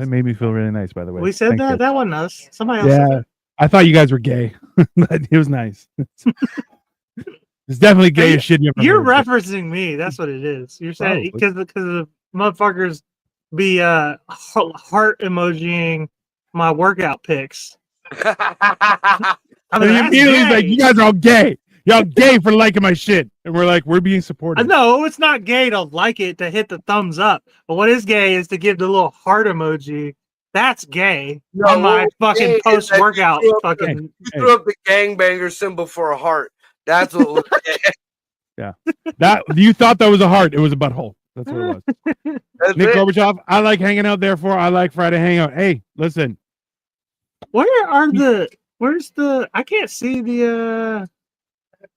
made me feel really nice, by the way. We said that? That wasn't us. Somebody else said said that. I thought you guys were gay, but it was nice. It's definitely gay as shit. You're referencing me. That's what it is. You're saying because the motherfuckers be heart emojiing my workout pics. I mean, immediately like, you guys are all gay. Y'all gay for liking my shit. And we're like, we're being supportive. No, it's not gay to like it, to hit the thumbs up. But what is gay is to give the little heart emoji. That's gay on my fucking post-workout fucking. You threw up the gangbanger symbol for a heart. That's what was gay. Yeah. That you thought that was a heart. It was a butthole. That's what it was. Nick Gorbachev, I like hanging out, therefore I like Friday Hangout. Hey, listen. Where's the I can't see the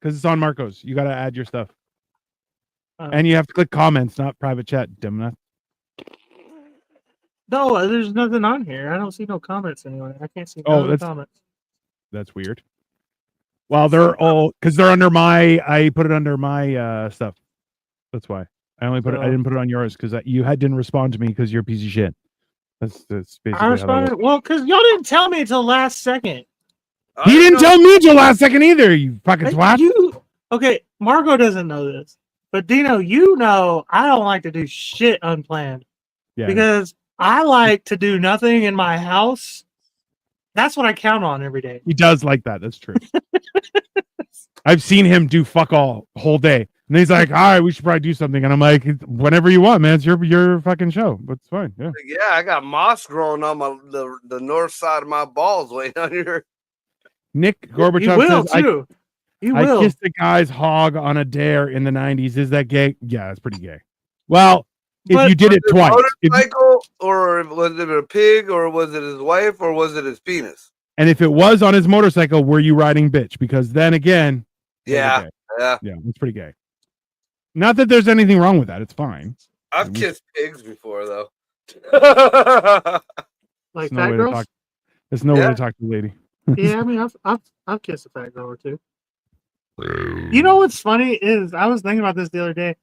because it's on Marcos. You gotta add your stuff. And you have to click comments, not private chat, dumbass. No, there's nothing on here. I don't see no comments anywhere. I can't see no comments. That's weird. Well, they're all because they're under my. I put it under my stuff. That's why I only put it. I didn't put it on yours because you didn't respond to me because you're a piece of shit. That's basically. I responded. Well, because y'all didn't tell me until last second. He didn't tell me till last second either. You fucking twat. Okay, Margo doesn't know this, but Dino, you know I don't like to do shit unplanned. Yeah. Because I like to do nothing in my house. That's what I count on every day. He does like that. That's true. I've seen him do fuck all whole day. And he's like, all right, we should probably do something. And I'm like, whenever you want, man. It's your fucking show. But it's fine. Yeah. Yeah, I got moss growing on the north side of my balls waiting on your. Nick Gorbachev says, I kissed a guy's hog on a dare in the 90s. Is that gay? Yeah, it's pretty gay. Well, if you did it twice. Or was it a pig, or was it his wife, or was it his penis? And if it was on his motorcycle, were you riding bitch? Because then again, yeah, it's pretty gay. Not that there's anything wrong with that. It's fine. I've kissed pigs before, though. Like fat girls? There's no way to talk to the lady. Yeah, I mean, I've kissed a fat girl or two. You know what's funny is I was thinking about this the other day.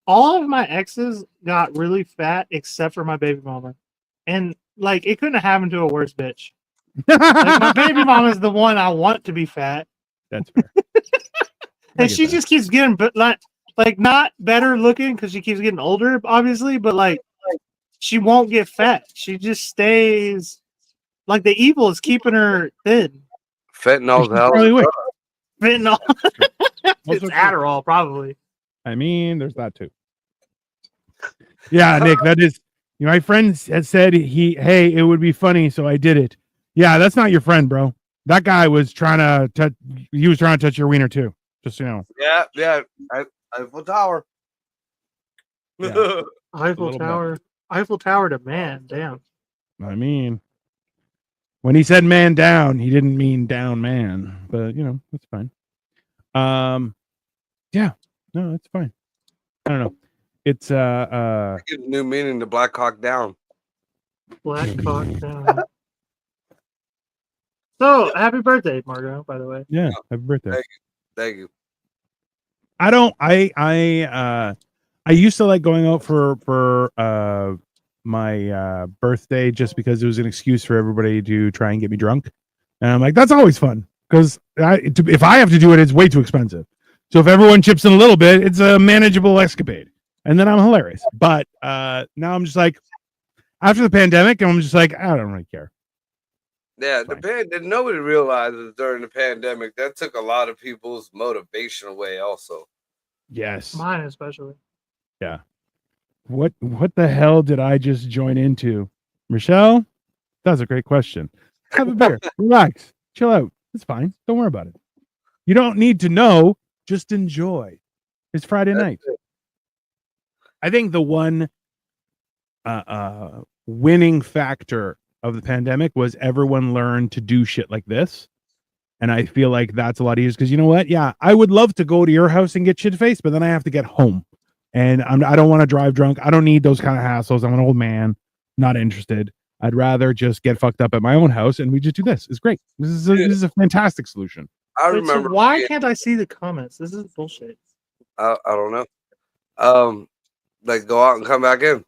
All of my exes got really fat except for my baby mama, and like it couldn't have happened to a worse bitch. Like, my baby mama is the one I want to be fat. That's fair. And she just keeps getting, but like not better looking because she keeps getting older, obviously. But like she won't get fat. She just stays. Like the evil is keeping her thin. Fentanyl's hell. Fentanyl. It's Adderall, probably. I mean, there's that too. Yeah, Nick, that is. My friend had said hey, it would be funny, so I did it. Yeah, that's not your friend, bro. That guy was trying to touch. He was trying to touch your wiener too. Just so you know. Yeah. Eiffel Tower. Yeah. Eiffel Tower. Eiffel Tower to man. Damn. I mean, when he said "man down," he didn't mean down man, but that's fine. Yeah, no, it's fine. I don't know. It's gives new meaning to Black Hawk Down. Black Hawk Down. So, happy birthday, Margo, by the way. Yeah, happy birthday. Thank you. I used to like going out for my birthday just because it was an excuse for everybody to try and get me drunk. And I'm like, that's always fun because if I have to do it, it's way too expensive. So if everyone chips in a little bit, it's a manageable escapade. And then I'm hilarious. But now I'm just like, after the pandemic, I'm just like, I don't really care. Yeah, nobody realizes during the pandemic that took a lot of people's motivation away. Also, yes, mine especially. Yeah. What the hell did I just join into, Michelle? That's a great question. Have a beer, relax, chill out. It's fine. Don't worry about it. You don't need to know. Just enjoy. It's Friday night. I think the one winning factor of the pandemic was everyone learned to do shit like this. And I feel like that's a lot easier because you know what? Yeah, I would love to go to your house and get shit faced, but then I have to get home. And I don't want to drive drunk. I don't need those kind of hassles. I'm an old man, not interested. I'd rather just get fucked up at my own house and we just do this. It's great. This is a fantastic solution. I remember. So why can't I see the comments? This is bullshit. I don't know. Like go out and come back in.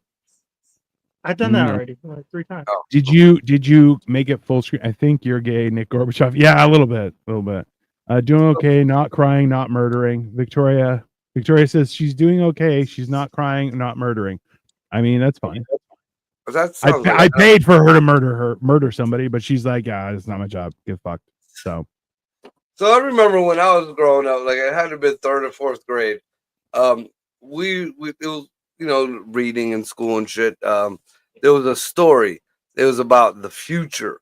I've done that already like 3 times. Oh. Did you make it full screen? I think you're gay, Nick Gorbachev. Yeah, a little bit. Doing okay, not crying, not murdering. Victoria says she's doing okay. She's not crying, not murdering. I mean, that's fine. I paid for her to murder somebody, but she's like, yeah, it's not my job. Get fucked. So I remember when I was growing up, like it had to have been 3rd or 4th grade. It was reading in school and shit. There was a story. It was about the future,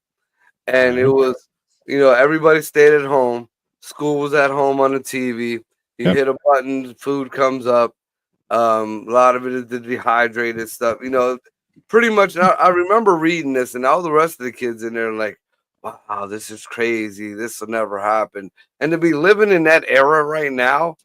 and it was everybody stayed at home. School was at home on the TV. You hit a button, food comes up. A lot of it is the dehydrated stuff. Pretty much. I remember reading this, and all the rest of the kids in there like, wow, this is crazy. This will never happen. And to be living in that era right now,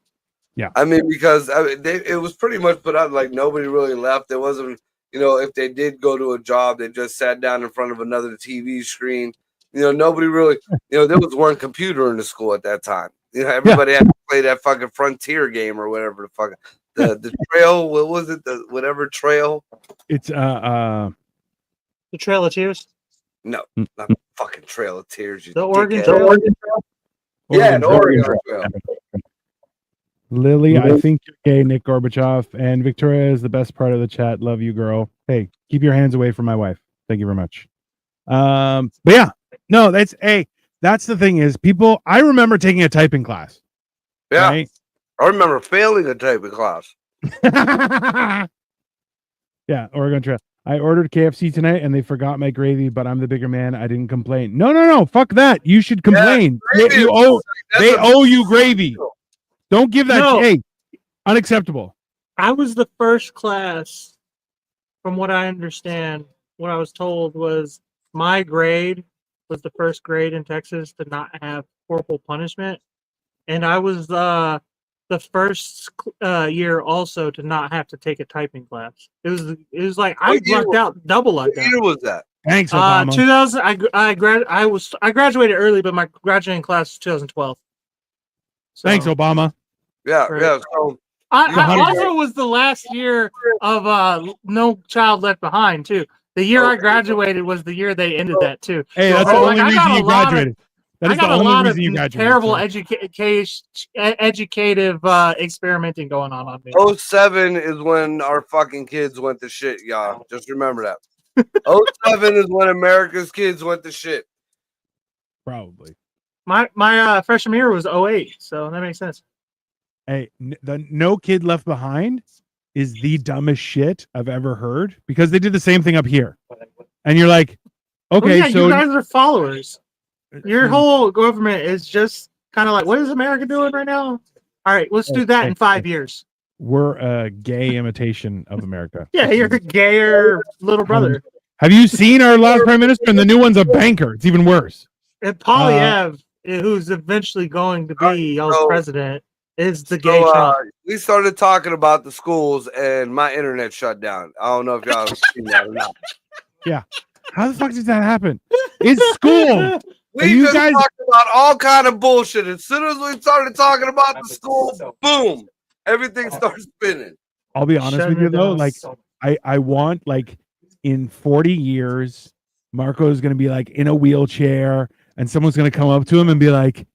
yeah. I mean, because it was pretty much put out like nobody really left. There wasn't, if they did go to a job, they just sat down in front of another TV screen. Nobody really, there was one computer in the school at that time. Everybody had to play that fucking Frontier game or whatever the fuck. The trail, what was it? The whatever trail. It's the Trail of Tears. No, not the fucking Trail of Tears. The Oregon Trail. Yeah, the Oregon Trail. Lily, I think you're gay, Nick Gorbachev, and Victoria is the best part of the chat. Love you, girl. Hey, keep your hands away from my wife. Thank you very much. But yeah, no, that's the thing is people. I remember taking a typing class. Yeah, right? I remember failing a typing class. Yeah, Oregon Trail. I ordered KFC tonight and they forgot my gravy, but I'm the bigger man. I didn't complain. No, fuck that. You should complain. Yeah, they owe you gravy. Don't give that. Hey, unacceptable. I was the first class, from what I understand. What I was told was my grade was the first grade in Texas to not have corporal punishment, and I was the first year also to not have to take a typing class. It was like I lucked out, double lucked out. What year was that? Thanks, Obama. 2000. I graduated early, but my graduating class was 2012. So, thanks, Obama. Yeah, right. yeah. So I also was the last year of No Child Left Behind too. The year I graduated was the year they ended that too. Hey, that's the only reason you graduated. That is the only reason you graduated. Terrible educative experimenting going on me. 07 is when our fucking kids went to shit, y'all. Just remember that. 07 is when America's kids went to shit. Probably. My freshman year was 08, so that makes sense. Hey, the No Kid Left Behind is the dumbest shit I've ever heard because they did the same thing up here. And you're like, okay, yeah, so you guys are followers. Your whole government is just kind of like, what is America doing right now? All right, let's do that in 5 years. We're a gay imitation of America. Yeah, you're a gayer little brother. Have you seen our last prime minister? And the new one's a banker. It's even worse. And Polyev, who's eventually going to be president, is the gay Trump. We started talking about the schools, and my internet shut down. I don't know if y'all have seen that or not. Yeah. How the fuck did that happen? It's school. We just talked about all kind of bullshit. As soon as we started talking about the school, boom, everything starts spinning. I'll be honest with you though, like I want like in 40 years, Marco is gonna be like in a wheelchair, and someone's gonna come up to him and be like,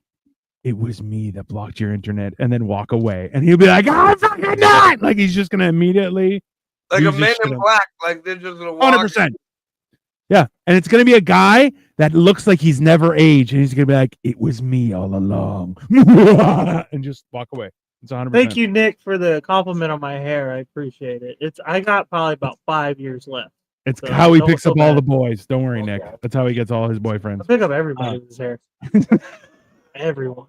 "It was me that blocked your internet," and then walk away, and he'll be like, "Oh, fucking not!" Like he's just gonna immediately like a Man in Black, like they're just gonna 100%. Yeah, and it's gonna be a guy that looks like he's never aged, and he's gonna be like, "It was me all along," and just walk away. It's 100%. Thank you, Nick, for the compliment on my hair. I appreciate it. I got probably about 5 years left. It's so how he picks up all the boys. Don't worry, Nick. That's how he gets all his boyfriends. I pick up everybody's hair. Everyone.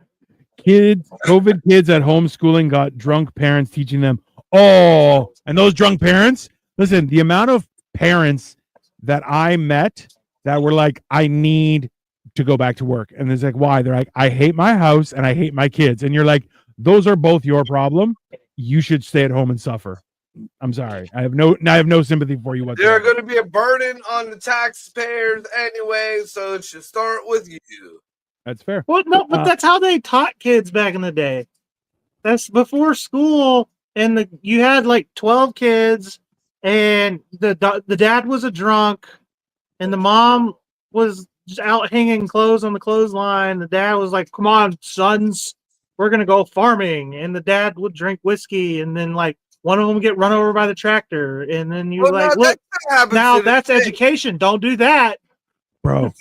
Kids, COVID kids at homeschooling got drunk parents teaching them. Oh, and those drunk parents. Listen, the amount of parents that I met that were like, I need to go back to work. And it's like, why? They're like, I hate my house and I hate my kids. And you're like, those are both your problem. You should stay at home and suffer. I'm sorry. I have no sympathy for you whatsoever. They're going to be a burden on the taxpayers anyway, so it should start with you. That's fair. Well, no, but that's how they taught kids back in the day. That's before school, and you had like 12 kids, and the dad was a drunk, and the mom was just out hanging clothes on the clothesline. The dad was like, "Come on, sons, we're gonna go farming," and the dad would drink whiskey, and then like one of them would get run over by the tractor, and then you like, "Look, now that's education. Don't do that." Bro,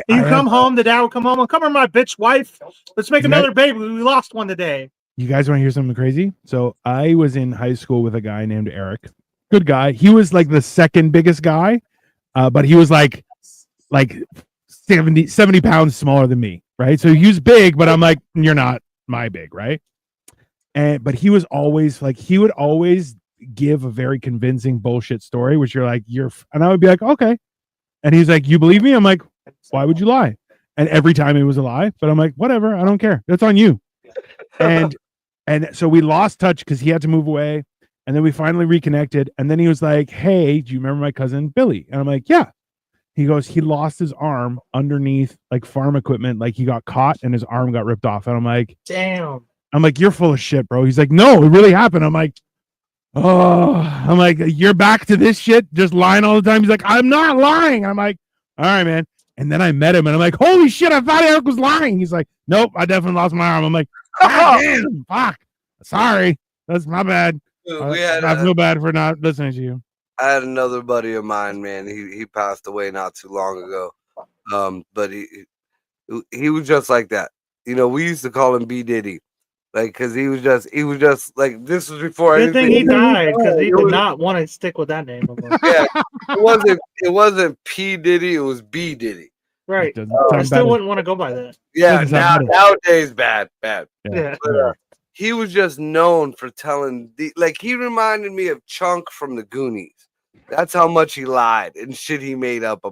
you come home, the dad would come home. Come here, my bitch wife. Let's make another baby. We lost one today. You guys want to hear something crazy? So I was in high school with a guy named Eric. Good guy. He was like the second biggest guy, but he was like 70 pounds smaller than me, right? So he was big, but I'm like, you're not my big, right? But he was always like, he would always give a very convincing bullshit story, which you're like, and I would be like, okay. And he's like, you believe me? I'm like, why would you lie? And every time it was a lie, but I'm like, whatever, I don't care. That's on you. And so we lost touch because he had to move away. And then we finally reconnected. And then he was like, hey, do you remember my cousin Billy? And I'm like, yeah. He goes, he lost his arm underneath like farm equipment. Like he got caught and his arm got ripped off. And I'm like, damn. I'm like, you're full of shit, bro. He's like, no, it really happened. I'm like, oh, I'm like, you're back to this shit, just lying all the time. He's like, I'm not lying. I'm like, all right, man. And then I met him and I'm like, holy shit, I thought Eric was lying. He's like, nope, I definitely lost my arm. I'm like, God damn, fuck. Sorry. That's my bad. I feel bad for not listening to you. I had another buddy of mine, man. He passed away not too long ago. But he was just like that. You know, we used to call him B Diddy. Like, cause he was just like, this was before. Good thing he died, because he did not want to stick with that name. Yeah, it wasn't P Diddy, it was B Diddy. Right. I still wouldn't want to go by that. Yeah, nowadays bad. Yeah. But, he was just known for telling he reminded me of Chunk from the Goonies. That's how much he lied and shit he made up.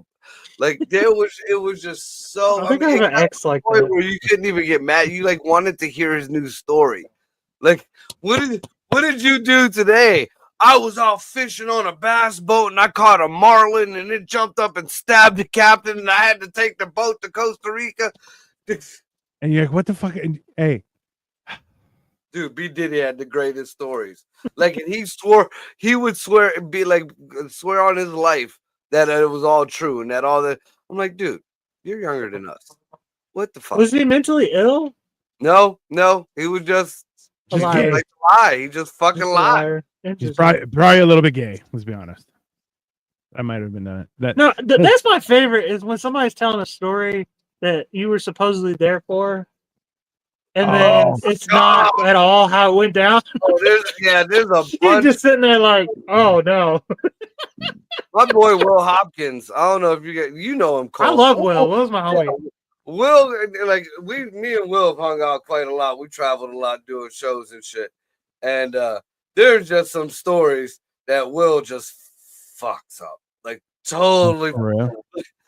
Like it was just so. I think I have an ex like that where you couldn't even get mad. You like wanted to hear his new story. Like, what did you do today? I was out fishing on a bass boat and I caught a marlin and it jumped up and stabbed the captain and I had to take the boat to Costa Rica. And you're like, what the fuck? And, hey, Dude, B Diddy had the greatest stories. Like, and he would swear on his life that it was all true and that all that. I'm like, dude, you're younger than us. What the fuck? Was he mentally ill? No, he was just gay. Like, lie. He just fucking lied. He's probably a little bit gay. Let's be honest. I might have been that. No, that's my favorite is when somebody's telling a story that you were supposedly there for, and then it's not at all how it went down. There's a bunch. You're just sitting there like, oh no. My boy Will Hopkins. I don't know if you know him. Cole. I love Will. Will's my homie. Will, like me and Will have hung out quite a lot. We traveled a lot doing shows and shit. And there's just some stories that Will just fucks up. Like totally.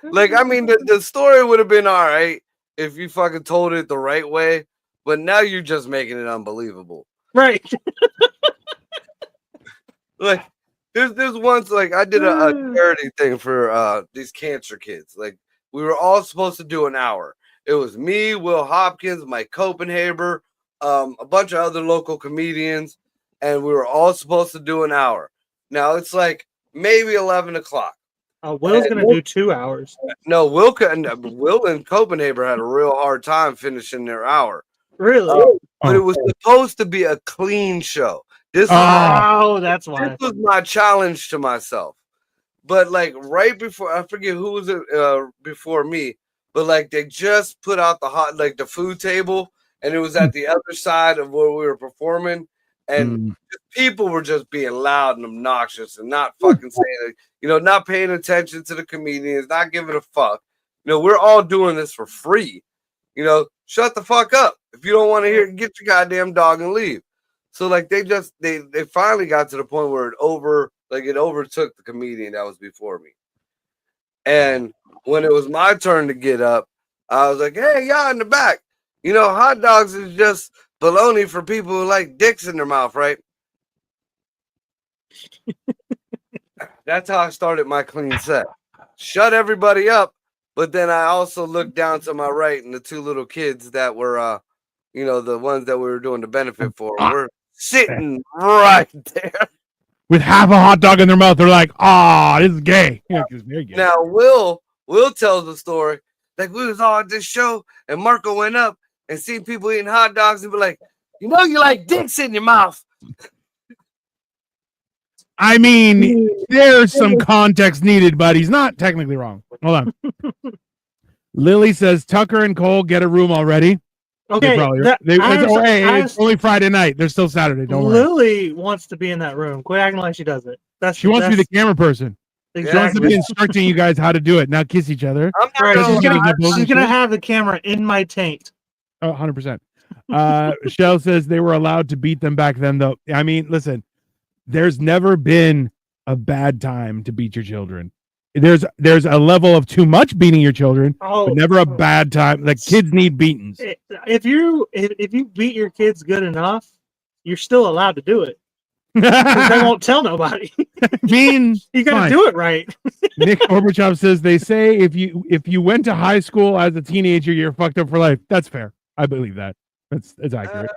Like, I mean, the story would have been all right if you fucking told it the right way, but now you're just making it unbelievable. Right. Like, there's once, like, I did a charity thing for these cancer kids. Like, we were all supposed to do an hour. It was me, Will Hopkins, Mike Copenhaver, a bunch of other local comedians, and we were all supposed to do an hour. Now, it's like maybe 11 o'clock. Will's going to do 2 hours. No, Will and Copenhaver had a real hard time finishing their hour. Really? But it was supposed to be a clean show. That's why. This was my challenge to myself. But like right before, I forget who was it before me, but like they just put out the food table, and it was at the other side of where we were performing, and people were just being loud and obnoxious and not fucking saying, not paying attention to the comedians, not giving a fuck. We're all doing this for free. Shut the fuck up. If you don't want to hear it, get your goddamn dog and leave. So like they finally got to the point where it overtook the comedian that was before me. And when it was my turn to get up, I was like, hey, y'all in the back, hot dogs is just baloney for people who like dicks in their mouth, right? That's how I started my clean set. Shut everybody up. But then I also looked down to my right, and the two little kids that were, the ones that we were doing the benefit for, were sitting right there with half a hot dog in their mouth. They're like, this is gay. Gay. Now Will tells the story like we was all at this show and Marco went up and seen people eating hot dogs and be like, you like dicks in your mouth. I mean, there's some context needed, but he's not technically wrong. Hold on. Lily says Tucker and Cole get a room already. Okay, it's only Friday night. There's still Saturday. Don't worry. Lily wants to be in that room. Quit acting like she doesn't. She wants to be the camera person. Exactly. She wants to be instructing you guys how to do it. Now kiss each other. She's gonna have the camera in my taint. Oh, 100%. Shell says they were allowed to beat them back then, though. I mean, listen, there's never been a bad time to beat your children. There's a level of too much beating your children, but never a bad time. Like kids need beatings. If you beat your kids good enough, you're still allowed to do it. They won't tell nobody. You got to do it right. Nick Gorbachev says they say if you went to high school as a teenager, you're fucked up for life. That's fair. I believe that. That's accurate.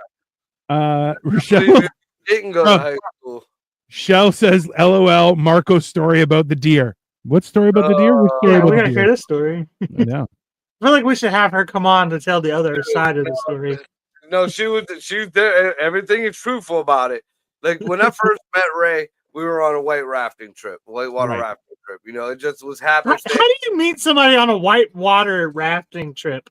Rochelle didn't go to high school. Shell says, "LOL." Marco's story about the deer. What story about the deer? We gotta hear this story. Yeah. I feel like we should have her come on to tell the other side of the story. No, she was there. Everything is truthful about it. Like when I first met Ray, we were on a whitewater rafting trip. It just was happening. How do you meet somebody on a whitewater rafting trip?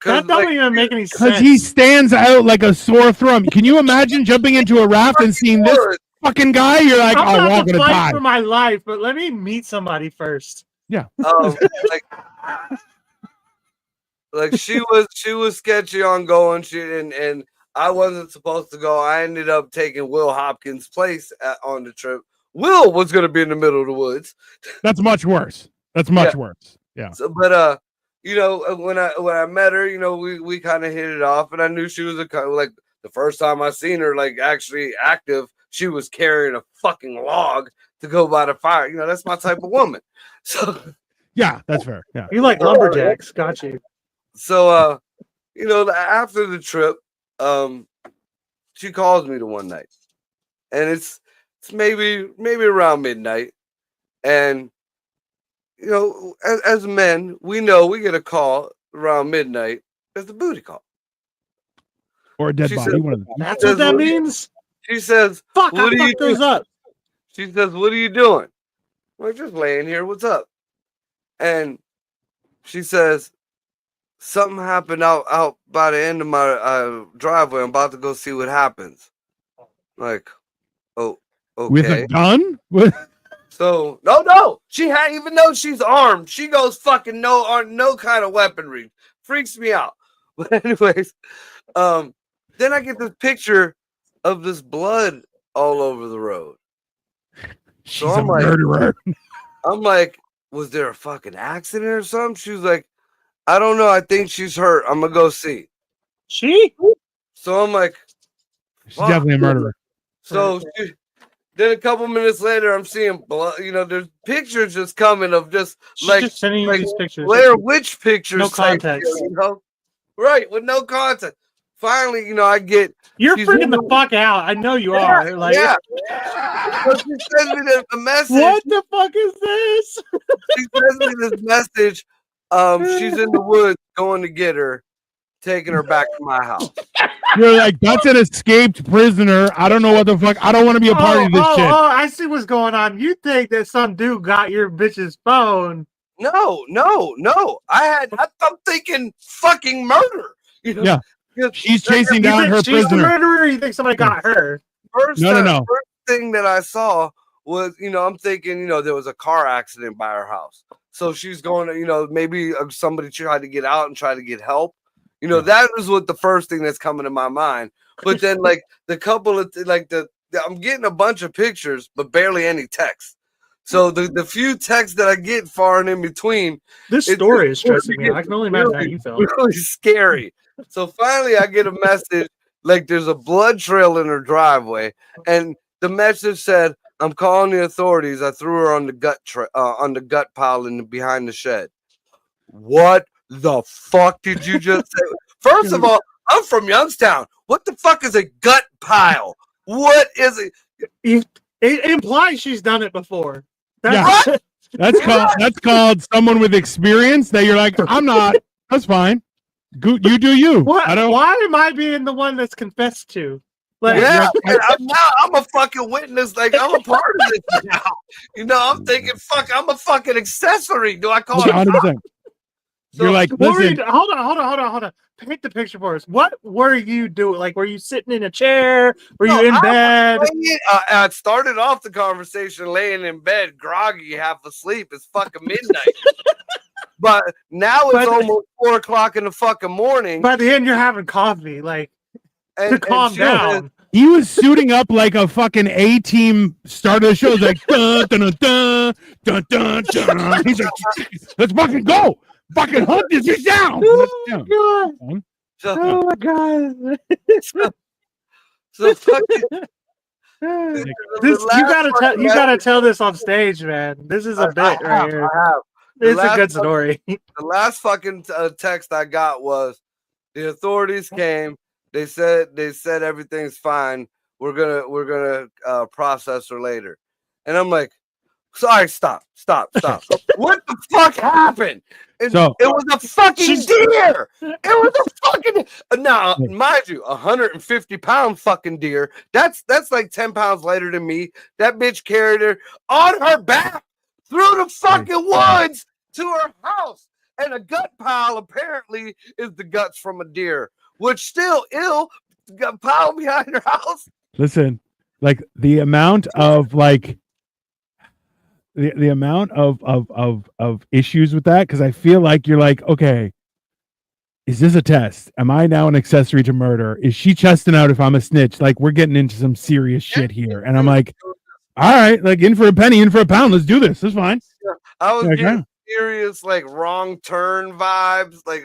That doesn't even make any sense. Because he stands out like a sore thumb. Can you imagine jumping into a raft and seeing this fucking guy? You're like, I'm not gonna die for my life, but let me meet somebody first. Yeah. Like she was sketchy on going. And I wasn't supposed to go. I ended up taking Will Hopkins' place on the trip. Will was going to be in the middle of the woods. That's much worse. Worse. Yeah. So, but when I met her, we kind of hit it off, and I knew she was like the first time I seen her like actually active. She was carrying a fucking log to go by the fire. That's my type of woman. So yeah, that's fair. Yeah, you like lumberjacks. Got you. So after the trip, she calls me the one night, and it's maybe around midnight, and you know, as men, we know we get a call around midnight as the booty call or a dead body. That's what that means. She says, "Fuck, I fucked those up." She says, "What are you doing?" We're just laying here. What's up? And she says, "Something happened out by the end of my driveway. I'm about to go see what happens." Like, oh, okay. With a gun? So no. She had, even though she's armed, she goes fucking no kind of weaponry. Freaks me out. But anyways, then I get this picture of this blood all over the road. She's a murderer. I'm like, was there a fucking accident or something? She was like, I don't know. I think she's hurt. I'm gonna go see. She? So I'm like, she's definitely a murderer. So then a couple minutes later, I'm seeing blood. You know, there's pictures just coming of just She's like just sending you these pictures. Blair Witch pictures. No context. You know? Right, with no context. Finally, you know, I get. You're freaking the fuck out. I know you are. Like, yeah. So she sends me a message. What the fuck is this? She sends me this message. She's in the woods going to get her, taking her back to my house. You're like, that's an escaped prisoner. I don't know what the fuck. I don't want to be a part of this shit. Oh, I see what's going on. You think that some dude got your bitch's phone? No. I'm thinking fucking murder. You know? Yeah. She's chasing down her prisoner. She's the murderer, or you think somebody got her? No. First thing that I saw was, you know, I'm thinking, you know, there was a car accident by her house. So she's going to, you know, maybe somebody tried to get out and try to get help. You know, that was what the first thing that's coming to my mind. But then, like, the couple of, like, I'm getting a bunch of pictures, but barely any text. So the few texts that I get far and in between. This story is stressing me. I can only imagine how you felt. Really scary. So finally, I get a message like there's a blood trail in her driveway, and the message said, "I'm calling the authorities. I threw her on the gut pile behind the shed." What the fuck did you just say? First of all, I'm from Youngstown. What the fuck is a gut pile? What is it? It implies she's done it before. That's called someone with experience. That you're like, I'm not. That's fine. You do you. What? Why am I being the one that's confessed to? Like, yeah, I'm a fucking witness. Like, I'm a part of this now. You know, I'm thinking, fuck, I'm a fucking accessory. Do I call it? 100%. So, you're like, listen. Hold on. Paint the picture for us. What were you doing? Like, were you sitting in a chair? Were you in bed? I started off the conversation laying in bed, groggy, half asleep. It's fucking midnight. But now it's almost 4 o'clock in the fucking morning. By the end, you're having coffee, like, to calm down. He was suiting up like a fucking A-team start of the show. He's like, dun, dun, dun, dun, dun, dun. He's like, let's fucking go. Fucking hunt this bitch down. Oh my god. So fucking. You gotta tell this on stage, man. This is a bit right here. It's a good story. The last fucking text I got was, the authorities came. They said everything's fine. We're gonna process her later. And I'm like, sorry, stop. What the fuck happened? It was a fucking deer. It was a fucking now, mind you, 150-pound fucking deer. That's like 10 pounds lighter than me. That bitch carried her on her back through the fucking woods to her house. And a gut pile apparently is the guts from a deer, which still got pile behind her house. Listen, like the amount of like the amount of issues with that, because I feel like you're like, okay, is this a test? Am I now an accessory to murder? Is she chesting out if I'm a snitch? Like, we're getting into some serious shit here. And I'm like, all right, like, in for a penny, in for a pound. Let's do this. It's fine. I was getting serious, like, wrong turn vibes. Like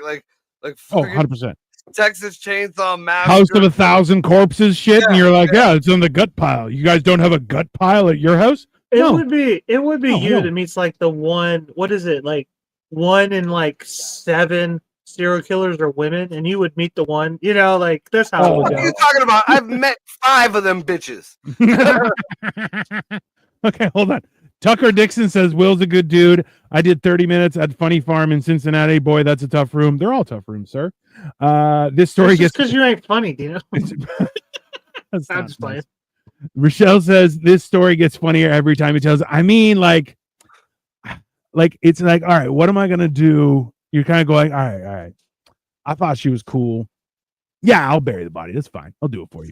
100%. Texas Chainsaw Massacre. House of 1,000 corpses shit. And you're like, yeah, it's in the gut pile. You guys don't have a gut pile at your house? It would be you that meets like the one, what is it? Like 1 in like 7 serial killers are women, and you would meet the one. You know, like that's how. What are you talking about? I've met 5 of them bitches. Okay, hold on. Tucker Dixon says Will's a good dude. I did 30 minutes at Funny Farm in Cincinnati. Boy, that's a tough room. They're all tough rooms, sir. This story gets because you ain't funny, Dino. I'm just playing. Rochelle says this story gets funnier every time he tells it. I mean, like it's like, all right, what am I gonna do? You're kind of going, all right. I thought she was cool. Yeah, I'll bury the body. That's fine. I'll do it for you.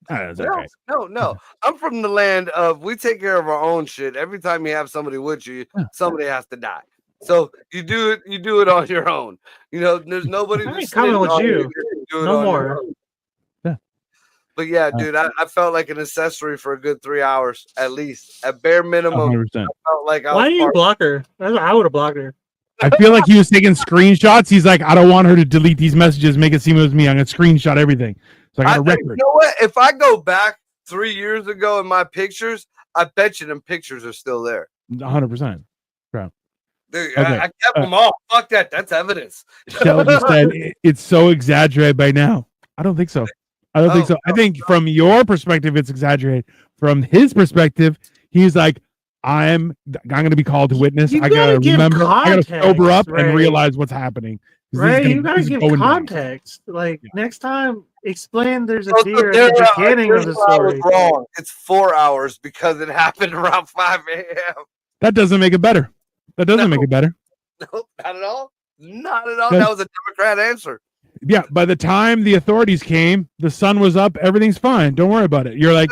No. I'm from the land of we take care of our own shit. Every time you have somebody with you, somebody has to die. So you do it on your own. You know, there's nobody coming with you. No more. Yeah. But yeah, dude, I felt like an accessory for a good 3 hours at least. At bare minimum, 100%. I felt like why do you block her? I would have blocked her. I feel like he was taking screenshots. He's like, I don't want her to delete these messages, make it seem it was me. I'm gonna screenshot everything. So I got a record. You know what? If I go back 3 years ago in my pictures, I bet you them pictures are still there. 100%. Bro. Dude, okay. I kept them all. Fuck that. That's evidence. Shelby said it's so exaggerated by now. I don't think so. I think from your perspective, it's exaggerated. From his perspective, he's like, I'm going to be called to witness. I got to remember. I got to sober up and realize what's happening. Right, you got to give context. Down. Like next time, explain there's a deer at the beginning of the story. Wrong. It's 4 hours because it happened around 5 a.m. That doesn't make it better. That doesn't make it better. No, not at all. Not at all. That was a Democrat answer. Yeah, by the time the authorities came, the sun was up. Everything's fine. Don't worry about it. You're like,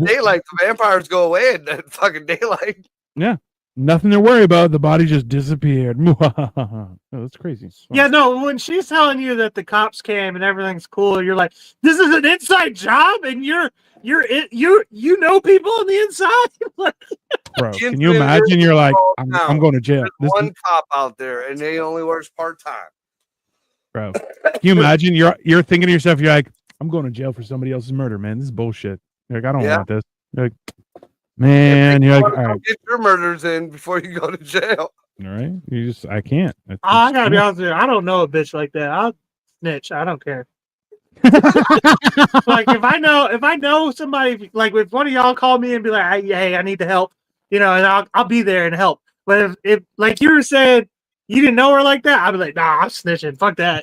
daylight. The vampires go away in that fucking daylight. Yeah, nothing to worry about. The body just disappeared. Oh, that's crazy. Yeah, no. When she's telling you that the cops came and everything's cool, you're like, this is an inside job, and you know people on the inside. Bro, can you imagine? You're like, I'm going to jail. There's one cop out there, and they only works part-time. Bro, can you imagine? You're thinking to yourself, you're like, I'm going to jail for somebody else's murder, man. This is bullshit. You're like, I don't want this. You're like, man, you're like, all right. Get your murders in before you go to jail. All right. I can't. I gotta be honest with you. I don't know a bitch like that. I'll snitch. I don't care. Like if I know somebody, like if one of y'all call me and be like, hey, I need to help, you know, and I'll be there and help. But if like you were saying, you didn't know her like that, I'd be like, nah, I'm snitching. Fuck that.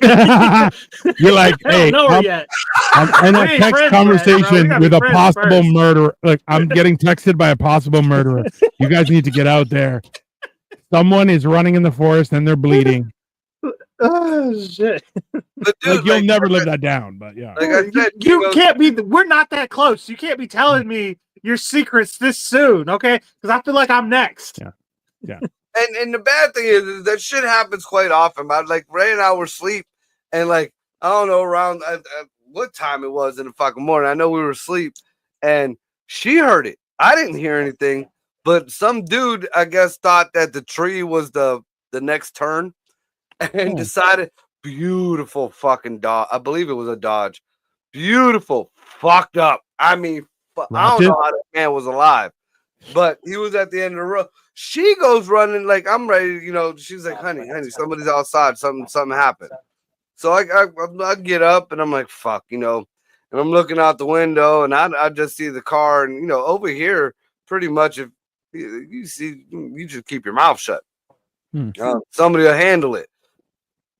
You're like, hey, I'm in a text conversation with a possible murderer. Like, I'm getting texted by a possible murderer. You guys need to get out there. Someone is running in the forest and they're bleeding. Oh shit! But dude, like, you'll never live that down. But yeah, like I said, you can't be. We're not that close. You can't be telling me your secrets this soon, okay? Because I feel like I'm next. Yeah. And the bad thing is that shit happens quite often. But like Ray and I were asleep, and like I don't know around what time it was in the fucking morning. I know we were asleep, and she heard it. I didn't hear anything, but some dude I guess thought that the tree was the next turn, and decided beautiful fucking Dodge. I believe it was a Dodge. Beautiful, fucked up. I mean, I don't know how that man was alive, but he was at the end of the road. She goes running like I'm ready, you know. She's like, honey, somebody's outside. Something happened. So I get up and I'm like, fuck, you know. And I'm looking out the window and I just see the car, and you know, over here, pretty much if you see, you just keep your mouth shut. Somebody will handle it.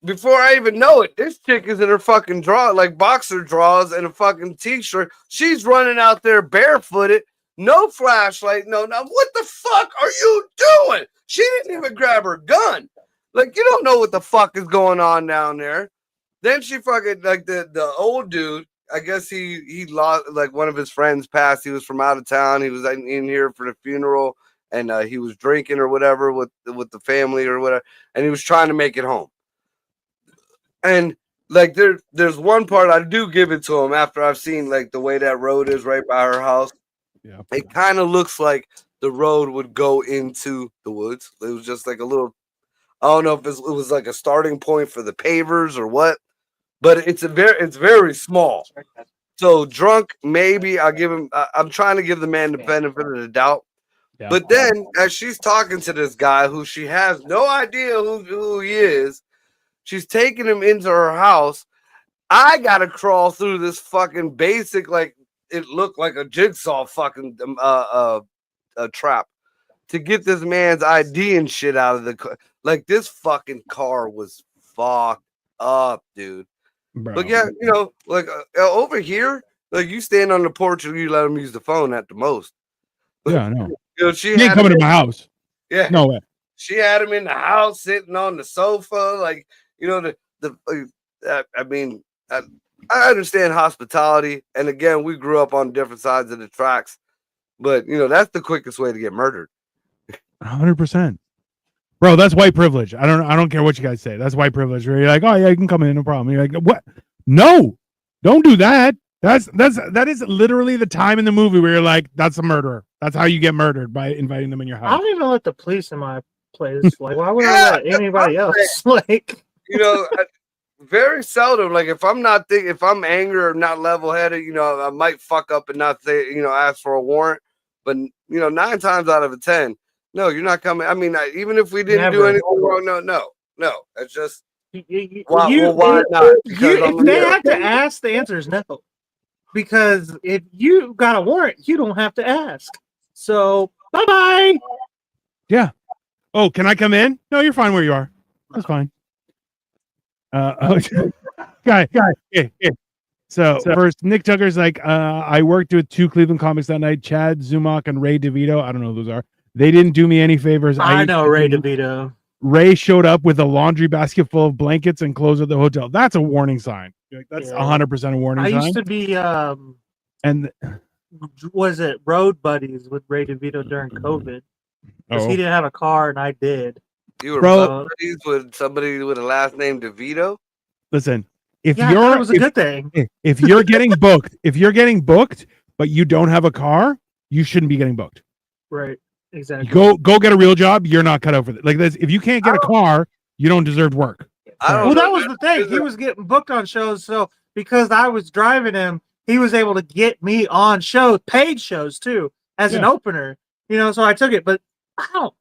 Before I even know it, this chick is in her fucking like boxer drawers and a fucking t-shirt. She's running out there barefooted, no flashlight, no. What the fuck are you doing? She didn't even grab her gun. Like, you don't know what the fuck is going on down there. Then she fucking, like, the old dude, I guess he lost, like, one of his friends passed. He was from out of town. He was in here for the funeral, and he was drinking or whatever with the family or whatever, and he was trying to make it home. And like there's one part I do give it to him after I've seen like the way that road is right by her house. Yeah, it kind of looks like the road would go into the woods. It was just like a little, I don't know if it was like a starting point for the pavers or what, but it's very small. So drunk, maybe I'll give him. I'm trying to give the man the benefit of the doubt. Yeah. But then as she's talking to this guy who she has no idea who he is. She's taking him into her house. I gotta crawl through this fucking basic, like it looked like a jigsaw fucking a trap to get this man's ID and shit out of the car. Like this fucking car was fucked up, dude. Bro. But yeah, you know, like over here, like you stand on the porch and you let them use the phone at the most. Yeah, I know. You know, she ain't coming to my house. Yeah, no way. She had him in the house, sitting on the sofa, like you know I mean, I understand hospitality, and again, we grew up on different sides of the tracks, but you know that's the quickest way to get murdered. 100%, bro. That's white privilege. I don't care what you guys say. That's white privilege. Where you're like, oh yeah, you can come in, no problem. You're like, what? No, don't do that. That is literally the time in the movie where you're like, that's a murderer. That's how you get murdered, by inviting them in your house. I don't even let the police in my place. Like, why would I let anybody else? Like, you know, very seldom. Like, if I'm not if I'm angry or not level-headed, you know, I might fuck up and not say, you know, ask for a warrant. But you know, 9 times out of 10, no, you're not coming. I mean, even if we didn't do anything wrong, no. It's just why not? If they have to ask, the answer is no. Because if you got a warrant, you don't have to ask. So bye-bye. Yeah. Oh, can I come in? No, you're fine where you are. That's fine. Guy. Yeah. So first, Nick Tucker's like, I worked with 2 Cleveland comics that night, Chad Zumach and Ray DeVito. I don't know who those are. They didn't do me any favors. I know Ray DeVito. Ray showed up with a laundry basket full of blankets and clothes at the hotel. That's a warning sign. That's 100% a warning sign. I used to be and was it road buddies with Ray DeVito during COVID? Because he didn't have a car and I did. You were road buddies with somebody with a last name DeVito? Listen, if it was a good thing. If you're getting booked, but you don't have a car, you shouldn't be getting booked. Right. Exactly. Go get a real job. You're not cut out for it. Like this, if you can't get a car, you don't deserve work. Well, that was the thing. He was getting booked on shows, so because I was driving him, he was able to get me on shows, paid shows too, as an opener. You know, so I took it. But I don't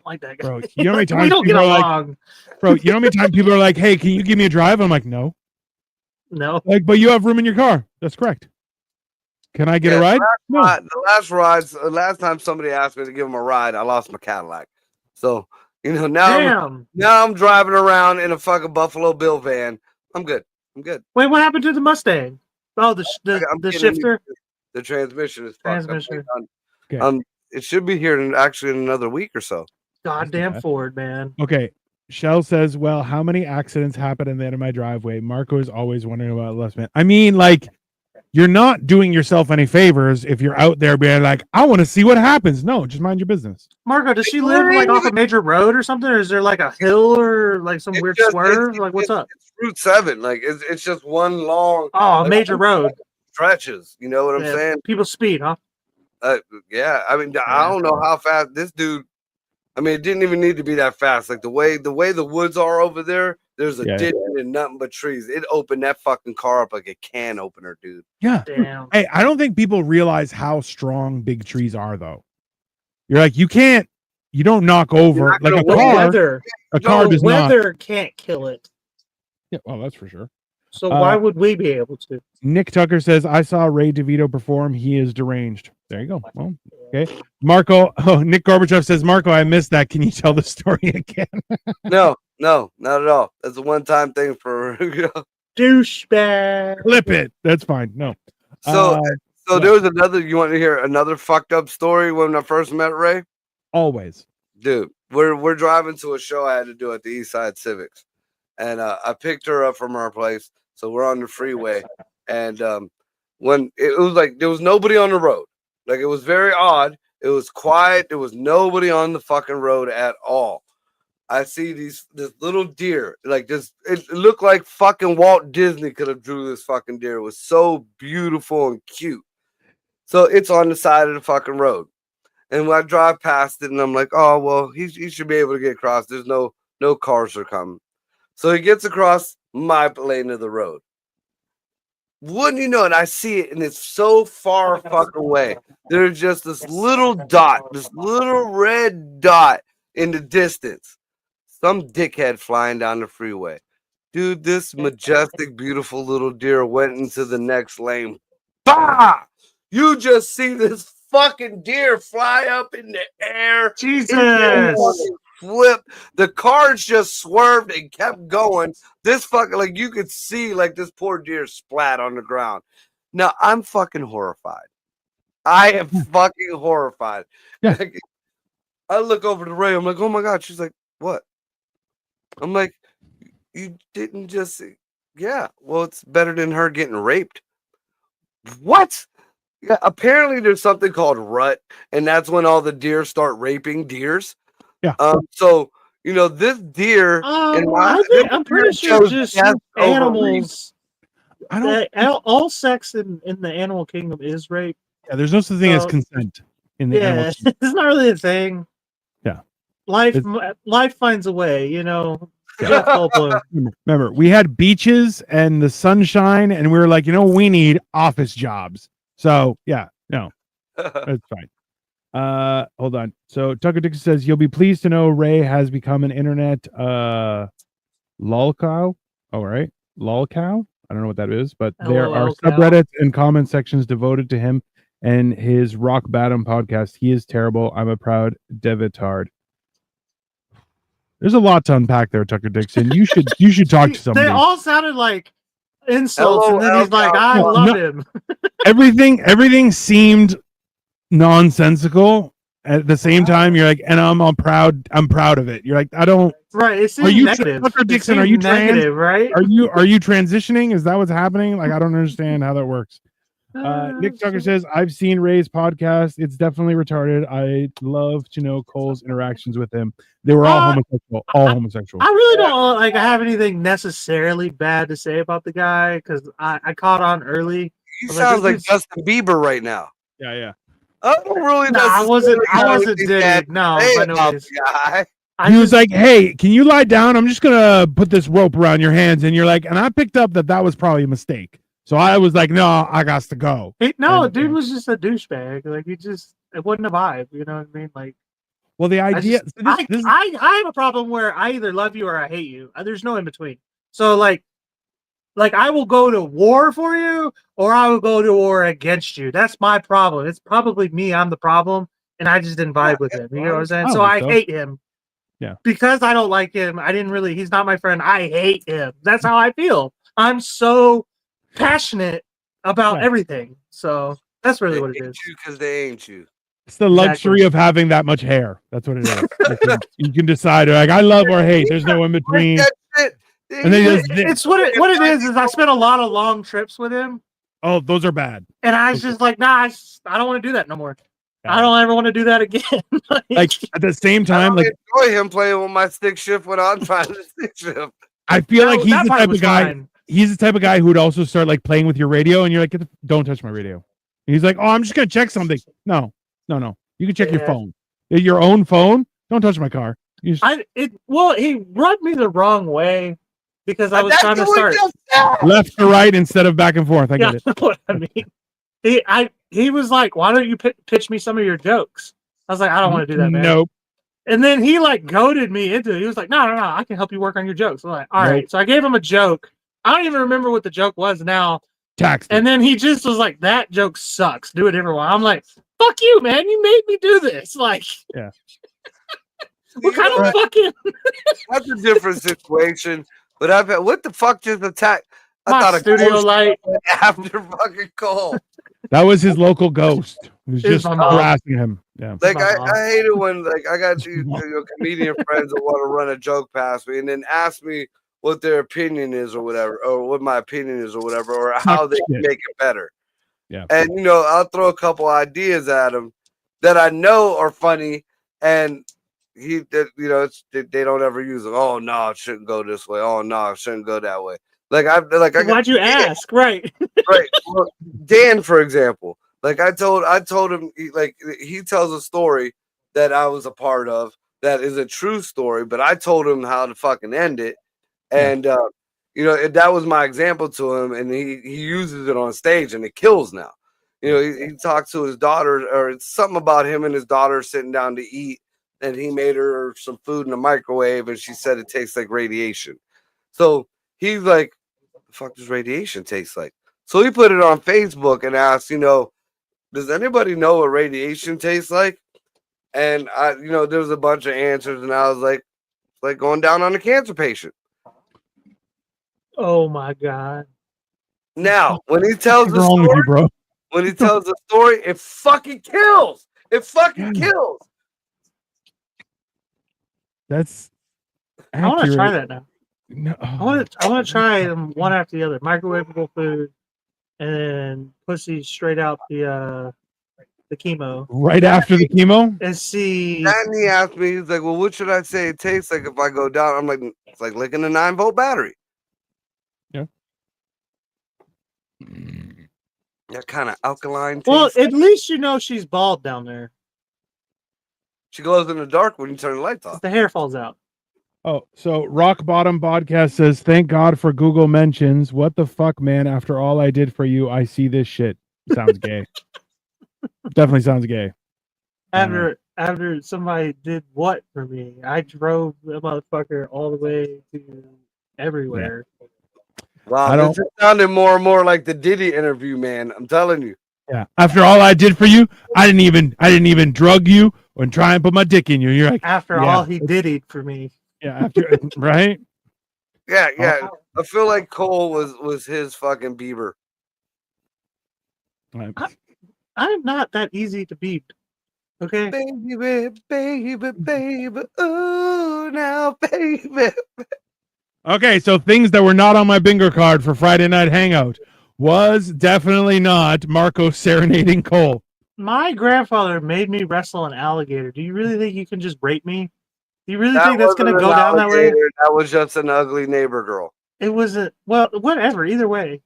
like that guy. Bro, you know how many times we don't get along. Bro, you know how many times people are like, "Hey, can you give me a drive?" I'm like, "No." Like, but you have room in your car. That's correct. Can I get a ride? No. The last time somebody asked me to give them a ride, I lost my Cadillac. So, you know, now I'm driving around in a fucking Buffalo Bill van. I'm good. Wait, what happened to the Mustang? Oh, the shifter? The transmission is transmission. It should be here in another week or so. Goddamn Ford, man. Okay. Shell says, well, how many accidents happen in the end of my driveway? Marco is always wondering about less man. I mean, like, you're not doing yourself any favors if you're out there being like, I want to see what happens. No, just mind your business. Marco, does she live like off a major road or something? Or is there like a hill or like some weird swerve? Like, what's up? It's Route 7. Like, it's just one long. Oh, a major road. Stretches. You know what I'm saying? People speed, huh? Yeah. I mean, I don't know how fast this dude. I mean, it didn't even need to be that fast. Like the way the woods are over there. There's a ditch and nothing but trees. It opened that fucking car up like a can opener, dude. Yeah. Damn. Hey, I don't think people realize how strong big trees are, though. You're like, you don't knock over like a car. Does not. Weather can't kill it. Yeah, well, that's for sure. So why would we be able to? Nick Tucker says, I saw Ray DeVito perform. He is deranged. There you go. Well, okay. Marco, Nick Gorbachev says, Marco, I missed that. Can you tell the story again? No, not at all. That's a one-time thing for douchebag. Clip it. That's fine. No. So there was another. You want to hear another fucked up story when I first met Ray? Always, dude. We're driving to a show I had to do at the East Side Civics, and I picked her up from her place. So we're on the freeway, and when it was like there was nobody on the road. Like it was very odd. It was quiet. There was nobody on the fucking road at all. I see this little deer, like this. It looked like fucking Walt Disney could have drew this fucking deer. It was so beautiful and cute. So it's on the side of the fucking road, and when I drive past it, and I'm like, oh well, he should be able to get across. There's no cars are coming. So he gets across my lane of the road. Wouldn't you know it? I see it, and it's so far fucking away. There's just this little dot, this little red dot in the distance. some dickhead flying down the freeway. Dude, this majestic, beautiful little deer went into the next lane. Bah! You just see this fucking deer fly up in the air. Jesus. Flip. The cars just swerved and kept going. This fucking, like, you could see, like, this poor deer splat on the ground. Now, I'm fucking horrified. I am fucking horrified. Yeah. Like, I look over to Ray. I'm like, oh my God. She's like, what? I'm like, you didn't just, yeah. Well, it's better than her getting raped. What? Yeah, apparently there's something called rut, and that's when all the deer start raping deers. Yeah. So, you know, this deer, I'm pretty sure just animals. All sex in the animal kingdom is rape. Yeah, there's no such thing as consent in the animal kingdom. It's not really a thing. Yeah. Life finds a way, you know. Yeah. Remember, we had beaches and the sunshine, and we were like, you know, we need office jobs. So yeah, no, that's fine. Hold on. So Tucker Dixon says you'll be pleased to know Ray has become an internet lolcow. All right, lolcow. I don't know what that is, but there are subreddits and comment sections devoted to him and his Rock Bottom podcast. He is terrible. I'm a proud Devitard. There's a lot to unpack there, Tucker Dixon. You should talk to somebody. They all sounded like insults, and then he's like, "I love him." Everything seemed nonsensical. At the same time, you're like, and I'm proud of it. You're like, I don't. Right. It seems negative. Tucker Dixon, are you negative? Right. Are you transitioning? Is that what's happening? Like, I don't understand how that works. Nick Tucker says, I've seen Ray's podcast. It's definitely retarded. I'd love to know Cole's interactions with him. They were all homosexual. I really don't have anything necessarily bad to say about the guy because I caught on early. He sounds like Justin Bieber right now. Yeah. I don't really know. I wasn't digging. No, He was like, "Hey, can you lie down? I'm just gonna put this rope around your hands." And you're like, and I picked up that was probably a mistake. So I was like, no, I got to go. Dude was just a douchebag. Like it wasn't a vibe. You know what I mean? Like, well, the idea. I have a problem where I either love you or I hate you. There's no in between. So like I will go to war for you, or I will go to war against you. That's my problem. It's probably me. I'm the problem, and I just didn't vibe with him. You know what I'm saying? So I hate him. Yeah. Because I don't like him. He's not my friend. I hate him. That's how I feel. I'm so passionate about everything. So that's really what it is. Because they ain't you. It's the luxury of having that much hair. That's what it is. You can decide, like, I love or hate. There's no in between. And then it's what it is I spent a lot of long trips with him. Oh, those are bad. And I was just like, nah, I don't want to do that no more. I don't ever want to do that again. like at the same time, like enjoy him playing with my stick shift when I'm trying to stick shift. I feel like he's the type of guy. Fine. He's the type of guy who would also start like playing with your radio, and you're like, don't touch my radio. And he's like, oh, I'm just gonna check something. No. You can check your phone, your own phone. Don't touch my car. He rubbed me the wrong way because I was trying to start left to right instead of back and forth. I get it. What I mean, he was like, why don't you pitch me some of your jokes? I was like, I don't want to do that, man. Nope. And then he like goaded me into it. He was like, no, I can help you work on your jokes. I'm like, all right. So I gave him a joke. I don't even remember what the joke was now. And then he just was like, that joke sucks. Do it everyone. I'm like, fuck you, man. You made me do this. Like, yeah. What kind of fucking that's a different situation. But I've had what the fuck just attacked? I thought a studio light after fucking Cole. That was his local ghost. He was just harassing him. Yeah. Like I hate it when like I got these comedian friends that want to run a joke past me and then ask me what their opinion is or whatever, or what my opinion is or whatever, or how they can make it better. Yeah. And I'll throw a couple ideas at them that I know are funny, and they don't ever use them. Oh no, it shouldn't go this way. Oh no, it shouldn't go that way. Why'd you ask? Right. Right. Well, Dan, for example, like I told him, he tells a story that I was a part of that is a true story, but I told him how to fucking end it. And, that was my example to him, and he uses it on stage, and it kills now. He talks to his daughter, or it's something about him and his daughter sitting down to eat, and he made her some food in the microwave, and she said it tastes like radiation. So he's like, "The fuck does radiation taste like?" So he put it on Facebook and asked, does anybody know what radiation tastes like? And there's a bunch of answers, and I was like going down on a cancer patient. Oh my God. Now, when he tells the story, it fucking kills. It fucking kills. That's accurate. I want to try that now. No. I want to try them one after the other. Microwavable food, and then pussy straight out the chemo. Right after the chemo? And see. And he asked me, he's like, "Well, what should I say it tastes like if I go down?" I'm like, "It's like licking a 9-volt battery." Yeah. That kind of alkaline taste. Well, at least she's bald down there. She glows in the dark when you turn the lights off. The hair falls out. Oh, so Rock Bottom Podcast says, "Thank God for Google mentions. What the fuck, man? After all I did for you, I see this shit." Sounds gay. Definitely sounds gay. After somebody did what for me? I drove the motherfucker all the way to everywhere. Yeah. Wow, this sounded more and more like the Diddy interview, man. I'm telling you. Yeah. After all I did for you, I didn't even drug you and try and put my dick in you. You're like, after all he did for me. Yeah. After right. Yeah. I feel like Cole was his fucking Bieber. I'm not that easy to beat. Okay. Baby. Oh, now, baby. Okay, so things that were not on my bingo card for Friday Night Hangout was definitely not Marco serenading Cole. My grandfather made me wrestle an alligator. Do you really think you can just rape me? Do you really think that's going to go down that way? That was just an ugly neighbor girl. It was whatever. Either way.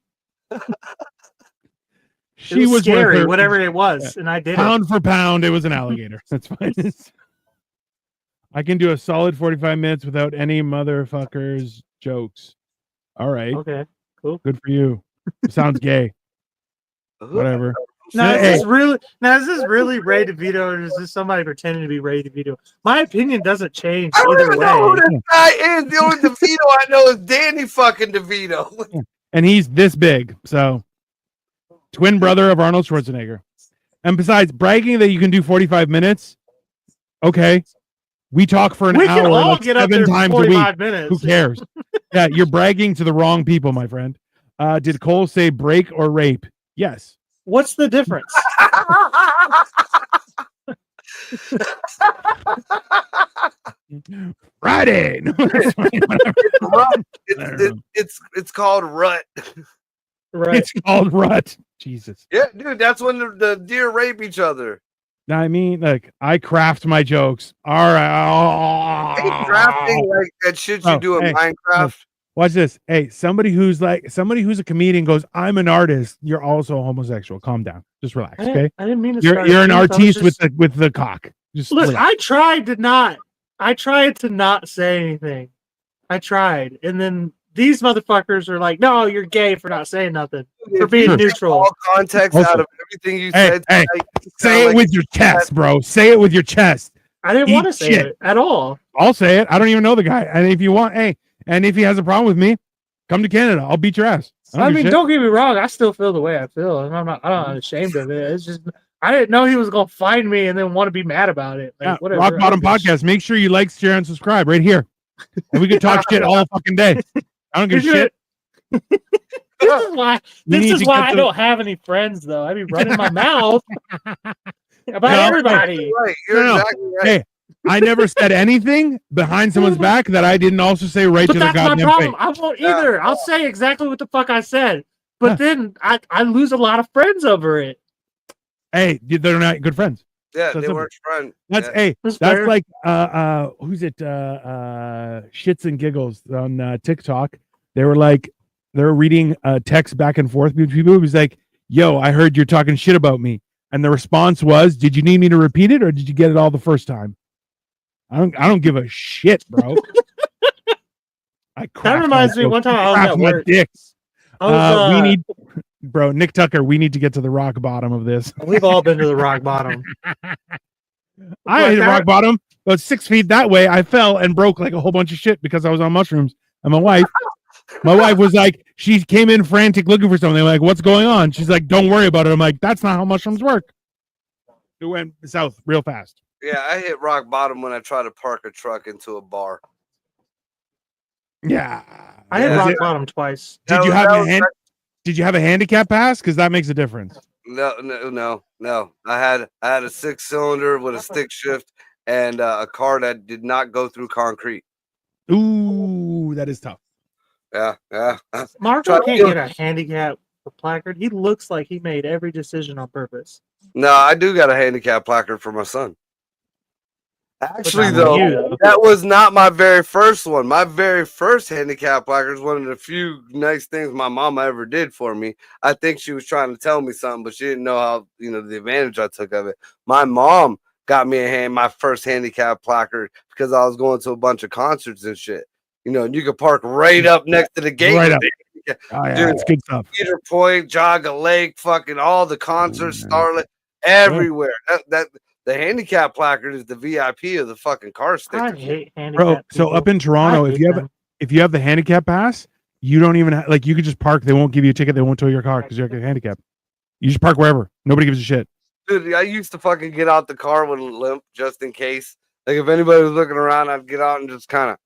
She was scary, whatever it was, and I did pound for pound. It was an alligator. That's fine. I can do a solid 45 minutes without any motherfuckers jokes. All right. Okay. Cool. Good for you. Sounds gay. Whatever. Now is this really Ray DeVito, or is this somebody pretending to be Ray DeVito? My opinion doesn't change I don't either even way. know who this guy is. The only DeVito I know is Danny fucking DeVito. And he's this big, so twin brother of Arnold Schwarzenegger. And besides, bragging that you can do 45 minutes, okay. We talk for an hour, like 7 times a week. Minutes. Who cares? Yeah, you're bragging to the wrong people, my friend. Did Cole say break or rape? Yes. What's the difference? Friday. No, it's called rut. Right. It's called rut. Jesus. Yeah, dude, that's when the deer rape each other. I mean, like, I craft my jokes. All right. Hey, crafting like that shit you do in Minecraft. Watch this. Hey, somebody who's a comedian goes, "I'm an artist." You're also homosexual. Calm down. Just relax, okay? I didn't mean to. You're an artiste with the cock. Just look. relax. I tried to not say anything. I tried, and then these motherfuckers are like, "No, you're gay for not saying nothing, for being neutral." All context out of everything you said. Hey, say it with your chest, bro. Say it with your chest. I didn't want to say it at all. I'll say it. I don't even know the guy, and if you want, and if he has a problem with me, come to Canada. I'll beat your ass. I mean, don't get me wrong. I still feel the way I feel, and I'm not ashamed of it. It's just I didn't know he was gonna find me and then want to be mad about it. Like, whatever. Rock Bottom Podcast. Make sure you like, share, and subscribe right here, and we can talk shit all fucking day. I don't give a shit. This is why I don't have any friends, though. I be running my mouth about everybody. Right. You're exactly right. Hey, I never said anything behind someone's back that I didn't also say right to their goddamn face. I won't either. I'll say exactly what the fuck I said, but then I lose a lot of friends over it. Hey, they're not good friends. Yeah, they weren't friends. That's that's like who's it? Shits and Giggles on TikTok. They were reading text back and forth between people. It was like, "Yo, I heard you're talking shit about me," and the response was, "Did you need me to repeat it, or did you get it all the first time?" I don't give a shit, bro. That reminds me. One time I was at work. Dicks. We need, bro, Nick Tucker. We need to get to the rock bottom of this. We've all been to the rock bottom. I hit rock bottom about 6 feet that way. I fell and broke like a whole bunch of shit because I was on mushrooms. And my wife was like, she came in frantic looking for something. Like, what's going on? She's like, don't worry about it. I'm like, that's not how mushrooms work. It went south real fast. Yeah, I hit rock bottom when I tried to park a truck into a bar. Yeah, I hit rock bottom twice. Did you have a handicap pass? Because that makes a difference. No. I had a 6-cylinder with a stick shift and a car that did not go through concrete. Ooh, that is tough. Yeah. Marco can't get a handicap placard. He looks like he made every decision on purpose. No, I do got a handicap placard for my son. Actually, though, that was not my very first one. My very first handicap placard is one of the few nice things my mama ever did for me. I think she was trying to tell me something, but she didn't know how, the advantage I took of it. My mom got me my first handicap placard because I was going to a bunch of concerts and shit. And you could park right up next to the gate. Right up. Oh, yeah, dude, it's good stuff. Cedar Point, Jogga Lake, fucking all the concerts, Starlet, everywhere. The handicap placard is the VIP of the fucking car sticker. I hate handicap bro. So up in Toronto, if you have the handicap pass, you don't even you could just park. They won't give you a ticket. They won't tow your car because you're handicapped. You just park wherever. Nobody gives a shit. Dude, I used to fucking get out the car with a limp just in case. Like if anybody was looking around, I'd get out and just kind of.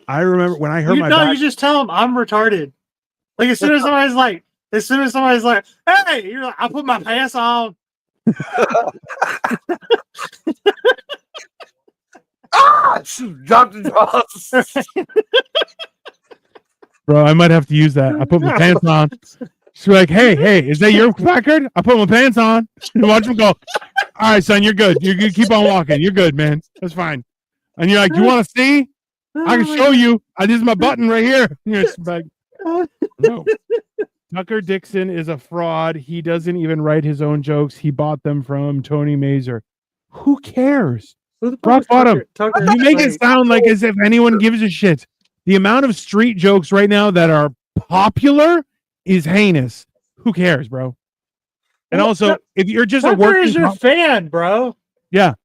I remember when I heard you just tell them I'm retarded. Like as soon as somebody's like, hey, you're like, I put my pants on. Dropped the draws. Bro, I might have to use that. I put my pants on. She's like, hey, is that your placard? I put my pants on. And watch them go. All right, son, you're good. You keep on walking. You're good, man. That's fine. And you're like, you want to see? I can show you. This is my button right here. You're like, no. Tucker Dixon is a fraud. He doesn't even write his own jokes. He bought them from Tony Mazer. Who cares? Rock bottom. You make it sound like as if anyone gives a shit. The amount of street jokes right now that are popular is heinous. Who cares, bro? And also, if you're just Tucker is your fan, bro. Yeah.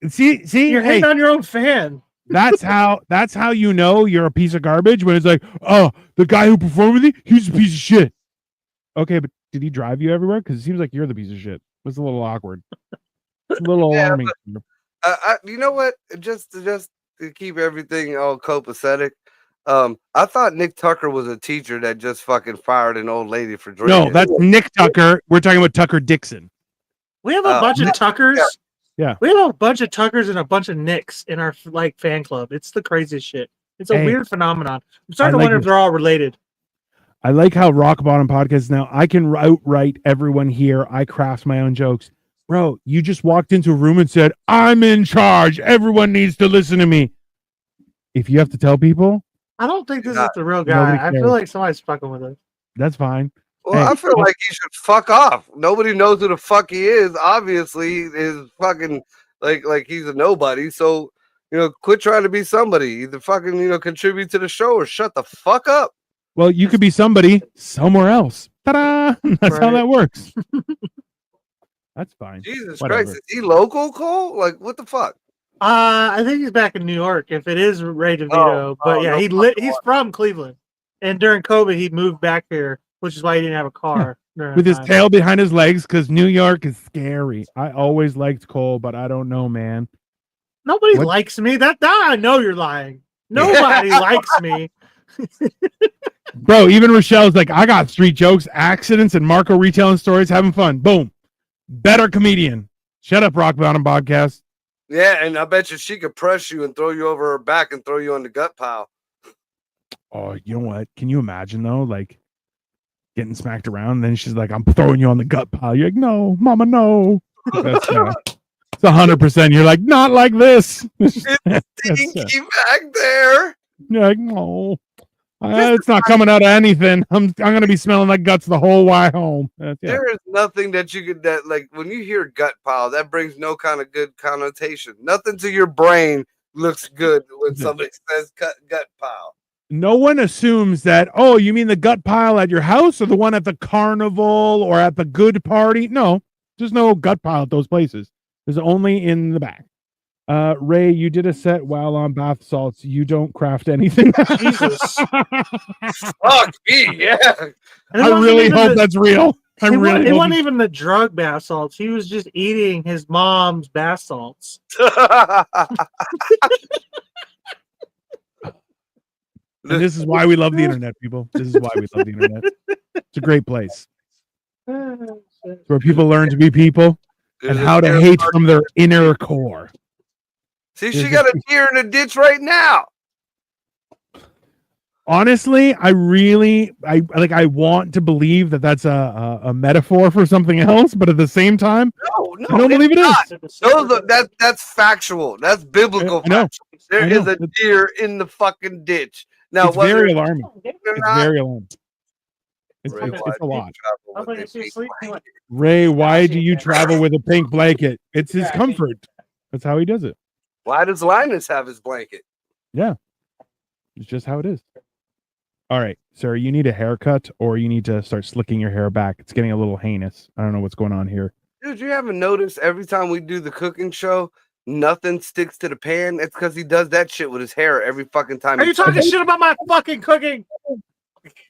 See, you're hating on your own fan. That's how you know you're a piece of garbage when it's like, oh, the guy who performed with you, he's a piece of shit. Okay, but did he drive you everywhere? Because it seems like you're the piece of shit. It's a little awkward. It's a little alarming. You know what? Just to keep everything all copacetic. I thought Nick Tucker was a teacher that just fucking fired an old lady for drinking. No, that's Nick Tucker. We're talking about Tucker Dixon. We have a bunch of Tuckers. Yeah. We have a bunch of Tuckers and a bunch of Nicks in our fan club. It's the craziest shit. It's a weird phenomenon. I'm starting to wonder if they're all related. I like how Rock Bottom Podcast now, I can outright everyone here. I craft my own jokes. Bro, you just walked into a room and said, I'm in charge. Everyone needs to listen to me. If you have to tell people. I don't think this is the real guy. I feel like somebody's fucking with us. That's fine. Well, I feel like he should fuck off. Nobody knows who the fuck he is. Obviously, he is fucking like he's a nobody. So, quit trying to be somebody. Either fucking, contribute to the show or shut the fuck up. Well, you could be somebody somewhere else. Ta-da! That's how that works. That's fine. Jesus Christ. Is he local, Cole? Like, what the fuck? I think he's back in New York, if it is Ray DeVito. But yeah, he's from Cleveland. And during COVID, he moved back here, which is why he didn't have a car. With his tail behind his legs, because New York is scary. I always liked Cole, but I don't know, man. Nobody likes me. That I know you're lying. Nobody likes me. Bro, even Rochelle's like, I got 3 jokes, accidents, and Marco retelling stories, having fun. Boom. Better comedian. Shut up, Rock Bottom Podcast. Yeah, and I bet you she could press you and throw you over her back and throw you on the gut pile. Oh, you know what? Can you imagine, though? Like, getting smacked around, and then she's like, I'm throwing you on the gut pile. You're like, no, mama, no. That's, it's 100%. You're like, not like this. It's stinky back there. You're like, no. It's not coming out of anything. I'm gonna be smelling like guts the whole way home. There is nothing that you could like when you hear gut pile, that brings no kind of good connotation. Nothing to your brain looks good when somebody says gut pile. No one assumes that, oh, you mean the gut pile at your house or the one at the carnival or at the good party? No, there's no gut pile at those places. There's only in the back. Ray, you did a set while on bath salts. You don't craft anything. Jesus. Fuck me, yeah. I really hope that's real. It wasn't even the drug bath salts. He was just eating his mom's bath salts. And this is why we love the internet, people. This is why we love the internet. It's a great place. It's where people learn to be people and how to hate from their inner core. See, she got a deer in a ditch right now. Honestly, I want to believe that that's a metaphor for something else, but at the same time, no, I don't believe it is. That's factual. That's biblical. There is a deer in the fucking ditch. Now, it's very alarming. It's very alarming. It's a lot. Ray, why do you travel with a pink blanket? It's his comfort. That's how he does it. Why does Linus have his blanket? Yeah. It's just how it is. All right, sir, you need a haircut or you need to start slicking your hair back. It's getting a little heinous. I don't know what's going on here. Dude, you haven't noticed every time we do the cooking show, nothing sticks to the pan? It's because he does that shit with his hair every fucking time. Are you talking shit about my fucking cooking?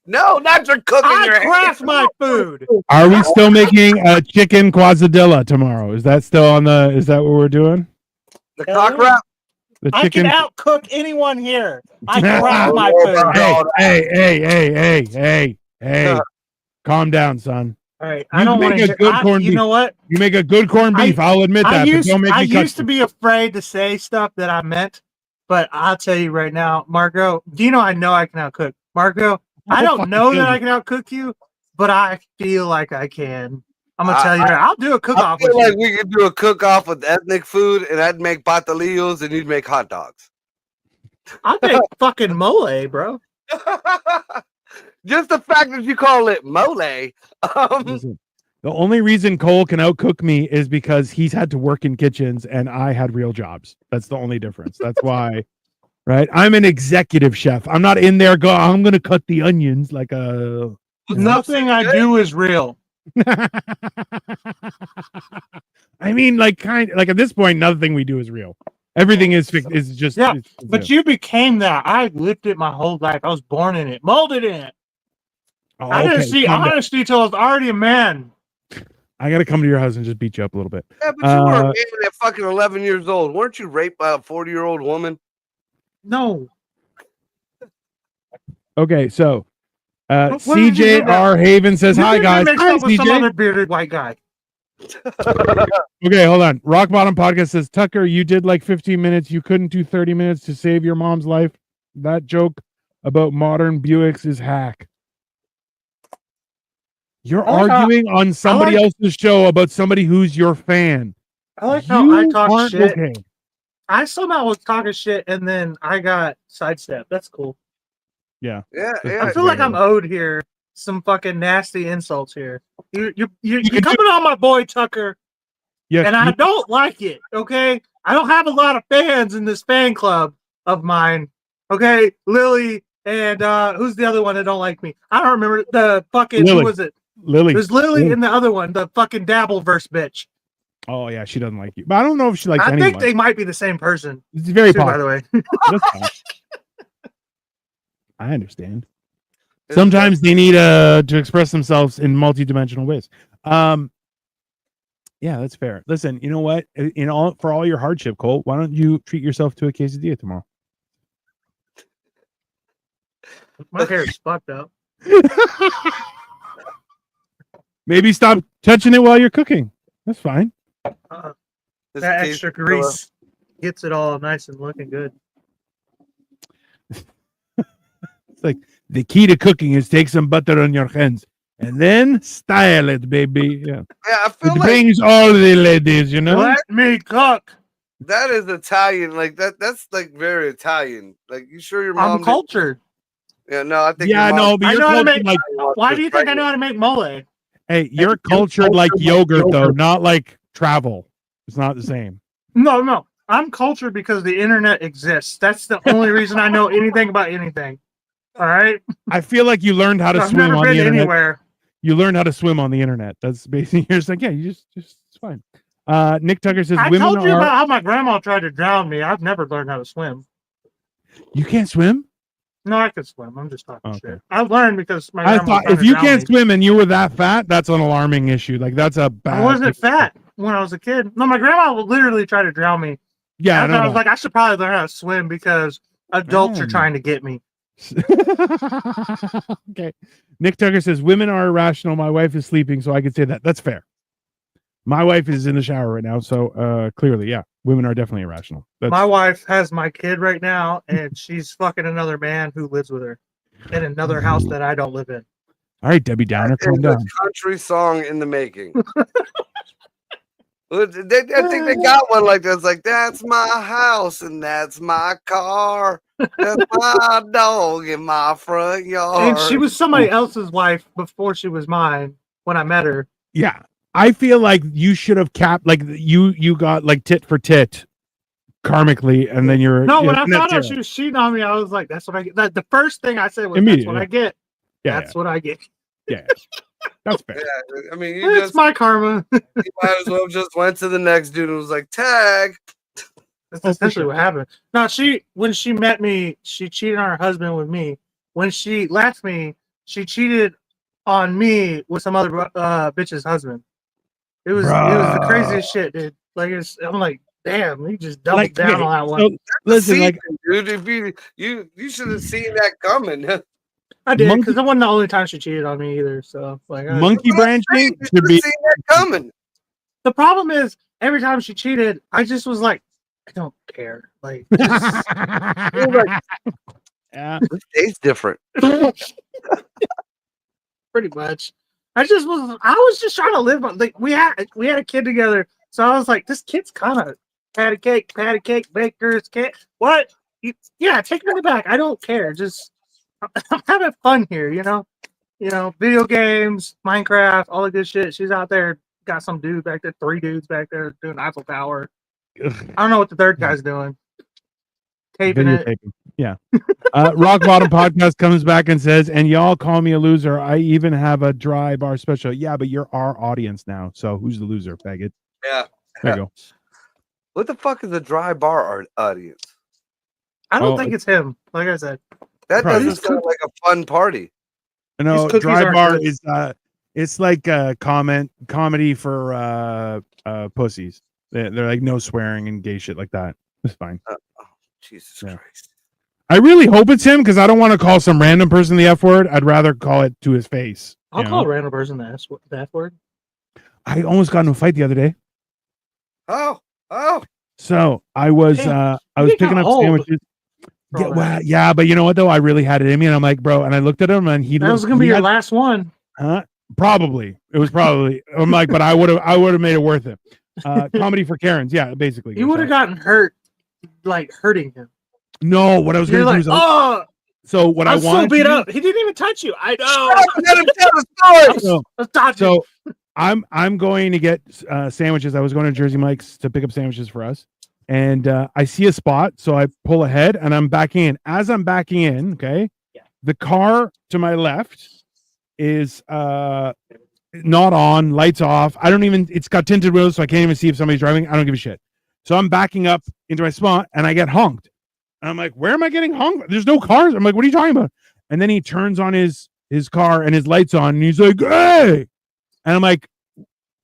No, not your cooking. I craft my food. Are we still making a chicken quesadilla tomorrow? Is that still on the? Is that what we're doing? The cock wrap. I can outcook anyone here. I craft my food. Hey! Calm down, son. All right, I don't want to. Corned beef. You know what? You make a good corned beef. I'll admit that. I used to be afraid to say stuff that I meant, but I'll tell you right now, Marco. Dino, I know I can outcook. Marco, I don't know that I can outcook you, but I feel like I can. I'm gonna tell you that. I'll do a cook-off. I feel like we could do a cook-off with ethnic food, and I'd make batalillos, and you'd make hot dogs. I'll make fucking mole, bro. Just the fact that you call it mole. Listen, the only reason Cole can outcook me is because he's had to work in kitchens and I had real jobs. That's the only difference. That's why, right? I'm an executive chef. I'm not in there I'm going to cut the onions like a... Nothing I do is real. I mean, like at this point, nothing we do is real. Everything is just... Yeah, but you became that. I lived it my whole life. I was born in it, molded in it. Oh, I didn't see honesty till I was already a man. I got to come to your house and just beat you up a little bit. Yeah, but you were a man at fucking 11 years old. Weren't you raped by a 40-year-old woman? No. Okay, so CJR Haven says, hi, guys. Hi, CJ. Some other bearded white guy. Okay, hold on. Rock Bottom Podcast says, Tucker, you did like 15 minutes. You couldn't do 30 minutes to save your mom's life. That joke about modern Buicks is hack. You're arguing on somebody else's show about somebody who's your fan. I like how I talk shit. Okay. I somehow was talking shit and then I got sidestepped. That's cool. Yeah. I feel like I'm owed here some fucking nasty insults here. You're coming on my boy Tucker. Yeah. And I don't like it. Okay. I don't have a lot of fans in this fan club of mine. Okay. Lily and who's the other one that don't like me? I don't remember the fucking Lily. Who was it? Lily. There's Lily and the other one, the fucking Dabbleverse bitch. Oh yeah, she doesn't like you. But I don't know if she likes anyone. I think they might be the same person. It's very possible, by the way. I understand. Sometimes they need to express themselves in multi-dimensional ways. Yeah, that's fair. Listen, you know what? For all your hardship, Cole, why don't you treat yourself to a quesadilla tomorrow? My hair is fucked up. Maybe stop touching it while you're cooking. That's fine. That extra grease gets it all nice and looking good. It's like the key to cooking is take some butter on your hands and then style it, baby. Yeah, I feel it brings all the ladies, you know. Let me cook. That is Italian, like that's like very Italian. Like, you sure your mom? I'm cultured. Yeah, no, I think. Yeah, no, but I know how to make. Why do you think I know how to make mole? Hey, you're cultured like yogurt, though, not like travel. It's not the same. No. I'm cultured because the internet exists. That's the only reason I know anything about anything. All right? I feel like you learned how to swim on the internet. Anywhere. You learned how to swim on the internet. That's basically, you're just like, yeah, you just it's fine. Nick Tucker says, I women told you are... about how my grandma tried to drown me. I've never learned how to swim. You can't swim? No, I can swim. I'm just talking Okay. shit. I learned because my I grandma thought tried if to you drown can't me. swim and you were that fat, that's an alarming issue. Like that's a bad. I wasn't fat when I was a kid. No, my grandma would literally try to drown me. Yeah, I was like, I should probably learn how to swim because adults are trying to get me. Okay. Nick Tucker says, women are irrational. My wife is sleeping, so I could say that. That's fair. My wife is in the shower right now, so clearly, yeah, women are definitely irrational. My wife has my kid right now, and she's fucking another man who lives with her in another house that I don't live in. All right, Debbie Downer, calm down. Country song in the making. I think they got one like that. It's like, that's my house and that's my car. That's my dog in my front yard. And she was somebody else's wife before she was mine when I met her. Yeah. I feel like you should have capped, like you got like tit for tit karmically, and then you're... No, when I found out she was cheating on me, I was like, that's what I get. The first thing I said was, that's what I get. Yeah, that's what I get. Yeah. That's fair. Yeah, I mean, it's my karma. You might as well just went to the next dude and was like, tag. That's essentially what happened. No, when she met me, she cheated on her husband with me. When she left me, she cheated on me with some other bitch's husband. It was the craziest shit, dude. Like I'm like, damn, he just doubled down on that one. So, listen, like, dude, if you should have seen that coming. I did, because that wasn't the only time she cheated on me either. So like, monkey branching should be seen that coming. The problem is, every time she cheated, I just was like, I don't care. Like, yeah, this day's different. Pretty much. I was just trying to live on. Like we had a kid together, so I was like, this kid's kind of patty cake, baker's cake. What? Yeah, take me back. I don't care. Just I'm having fun here, you know. Video games, Minecraft, all of this shit. She's out there, got some dude back there, 3 dudes back there doing Eiffel Tower. I don't know what the third guy's doing. Taping it. Yeah. Rock Bottom Podcast comes back and says, and y'all call me a loser. I even have a dry bar special. Yeah, but you're our audience now. So who's the loser, faggot? Yeah. There you go. What the fuck is a dry bar audience? I don't think it's him. Like I said. That doesn't sound like a fun party. No, dry bar is it's like a comedy for pussies. They're like no swearing and gay shit like that. It's fine. Jesus Christ. I really hope it's him because I don't want to call some random person the F word. I'd rather call it to his face. I'll call a random person the F word. I almost got in a fight the other day. Oh. So I was picking up sandwiches. Yeah, but you know what though? I really had it in me, and I'm like, bro, and I looked at him, and that was gonna be your last one. Probably. It was probably. I'm like, but I would have made it worth it. Comedy for Karens, yeah, basically. You would have gotten hurt, like hurting him. No, what I was going to do is so what I wanted so beat up. He didn't even touch you. I know. So I'm going to get sandwiches. I was going to Jersey Mike's to pick up sandwiches for us, and I see a spot, so I pull ahead and I'm backing in. As I'm backing in, okay, the car to my left is not on, lights off. It's got tinted wheels, so I can't even see if somebody's driving. I don't give a shit. So I'm backing up into my spot and I get honked. And I'm like, where am I getting honked? There's no cars. I'm like, what are you talking about? And then he turns on his car and his lights on and he's like, hey. And I'm like,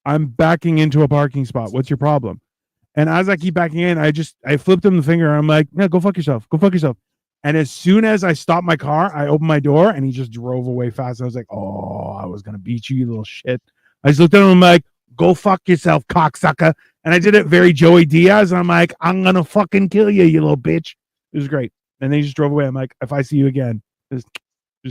I'm backing into a parking spot. What's your problem? And as I keep backing in, I flipped him the finger. I'm like, yeah, go fuck yourself. Go fuck yourself. And as soon as I stopped my car, I opened my door and he just drove away fast. And I was like, oh, I was going to beat you, you little shit. I just looked at him and I'm like, go fuck yourself, cocksucker. And I did it very Joey Diaz. And I'm like, I'm going to fucking kill you, you little bitch. It was great. And then he just drove away. I'm like, if I see you again, just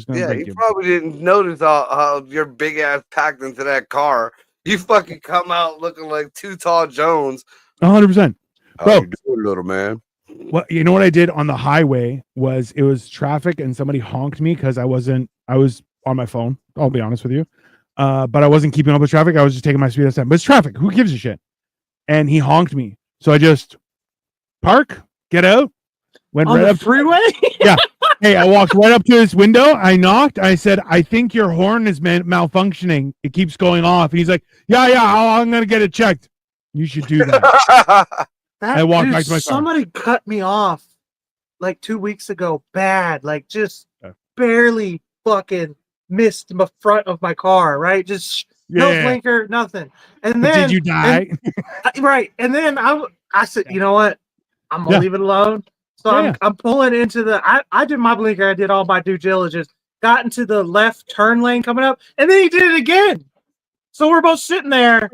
gonna break you. Probably didn't notice how your big ass packed into that car. You fucking come out looking like Too Tall Jones. 100%. Bro, how you doing, little man? Well, you know what I did on the highway was it was traffic and somebody honked me because I was on my phone. I'll be honest with you. But I wasn't keeping up with traffic. I was just taking my speed at the time. But it's traffic. Who gives a shit? And he honked me. So I just park, get out. Went on right the up freeway. Yeah. Hey, I walked right up to his window. I knocked. I said, I think your horn is malfunctioning. It keeps going off. He's like, yeah, I'm going to get it checked. You should do that. I walked back to my car. Somebody cut me off like 2 weeks ago. Bad, like just barely fucking missed the front of my car. Right, just no blinker, nothing. And then did you die? Right, and then I said, you know what? I'm gonna leave it alone. So I'm pulling into the. I did my blinker. I did all my due diligence. Got into the left turn lane coming up, and then he did it again. So we're both sitting there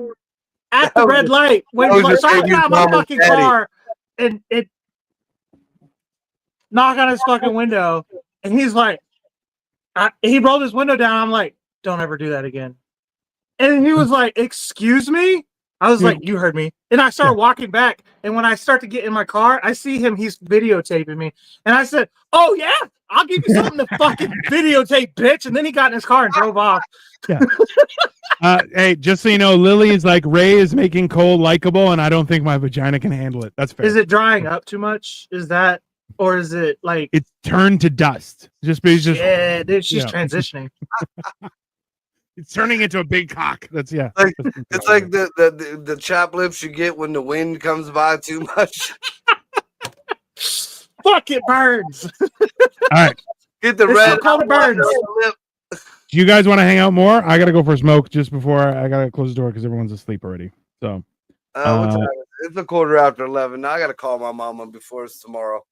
at the red light waiting for I got my fucking car, and it knock on his fucking window, and he's like, he rolled his window down. I'm like, don't ever do that again. And he was like, excuse me. I was like, you heard me. And I started walking back. And when I start to get in my car, I see him. He's videotaping me. And I said, oh, yeah, I'll give you something to fucking videotape, bitch. And then he got in his car and drove off. Yeah. Hey, just so you know, Lily is like, Ray is making Cole likable, and I don't think my vagina can handle it. That's fair. Is it drying up too much? Is that, or is it like... It's turned to dust. Yeah, dude, she's transitioning. It's turning into a big cock. It's like the chap lips you get when the wind comes by too much. Fuck, it burns. All right, get the red. Called burns. Do you guys want to hang out more? I gotta go for a smoke just before I gotta close the door because everyone's asleep already. So, what time? It's a 11:15. Now I gotta call my mama before it's tomorrow.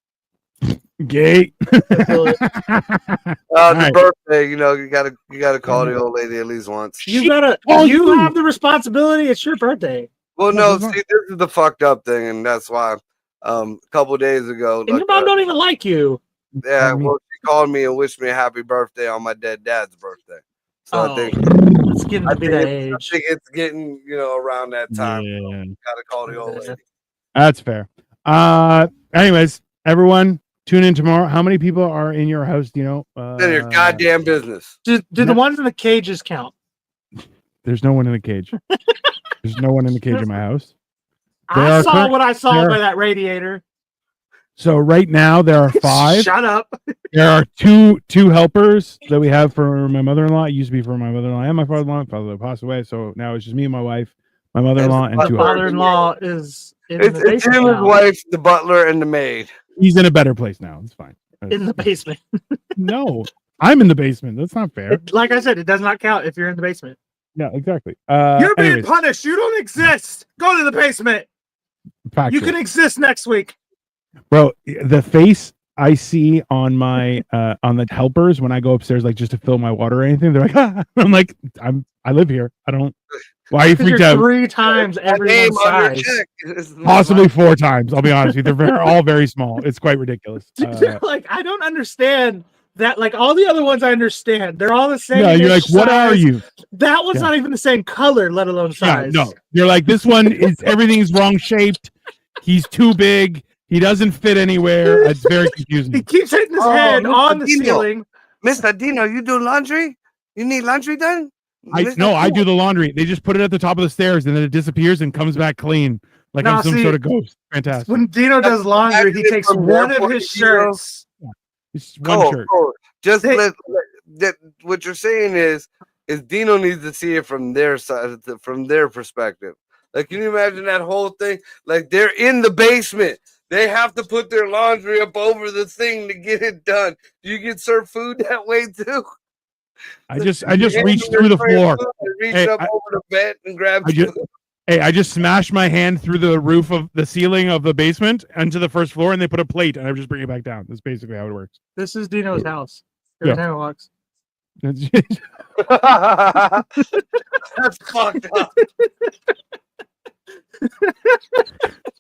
Gay. The birthday, you gotta call the old lady at least once. You have the responsibility. It's your birthday. Well, no, see, this is the fucked up thing, and that's why a couple days ago, and your mom don't even like you. Yeah, well, she called me and wished me a happy birthday on my dead dad's birthday. So I think it's getting to be that age. I think it's getting around that time. Yeah. Gotta call the old lady. That's fair. Anyways, everyone. Tune in tomorrow. How many people are in your house? Do you know? None of your goddamn business. Do the ones in the cages count? There's no one in the cage. There's no one in the cage in my house. I saw what I saw by that radiator. So right now there are 5. Shut up. There are two helpers that we have for my mother-in-law. It used to be for my mother-in-law and my father-in-law. My father passed away, so now it's just me and my wife, my mother-in-law, and 2 father-in-law is in the basement. It's him, his wife, the butler, and the maid. He's in a better place now. It's fine. In the basement. No, I'm in the basement. That's not fair. Like I said, it does not count if you're in the basement. Yeah, exactly. You're being punished. You don't exist. Go to the basement. Factual. You can exist next week. Bro, the face I see on my on the helpers when I go upstairs, like just to fill my water or anything, they're like, ah. I'm like, I live here. I don't. Why are you freaked out? 3 times everyone's size. Possibly 4 times. I'll be honest with you. They're all very small. It's quite ridiculous. Like, I don't understand that. Like, all the other ones I understand. They're all the same. Yeah, you're like, what are you? That one's not even the same color, let alone size. Yeah, no. You're like, this one is everything's wrong shaped. He's too big. He doesn't fit anywhere. It's very confusing. He keeps hitting his head on the ceiling. Mr. Dino, you do laundry? You need laundry done? I do the laundry. They just put it at the top of the stairs and then it disappears and comes back clean. Like I'm some sort of ghost. Fantastic. When Dino does laundry, he takes one of his shirts. It's one shirt. Just what you're saying is Dino needs to see it from their side, from their perspective. Like, can you imagine that whole thing? Like, they're in the basement. They have to put their laundry up over the thing to get it done. Do you get served food that way too? I just reached through the floor. Reach up over the bed and grab. I just smashed my hand through the roof of the ceiling of the basement into the first floor, and they put a plate, and I just bring it back down. That's basically how it works. This is Dino's house. Every time it walks. That's fucked up.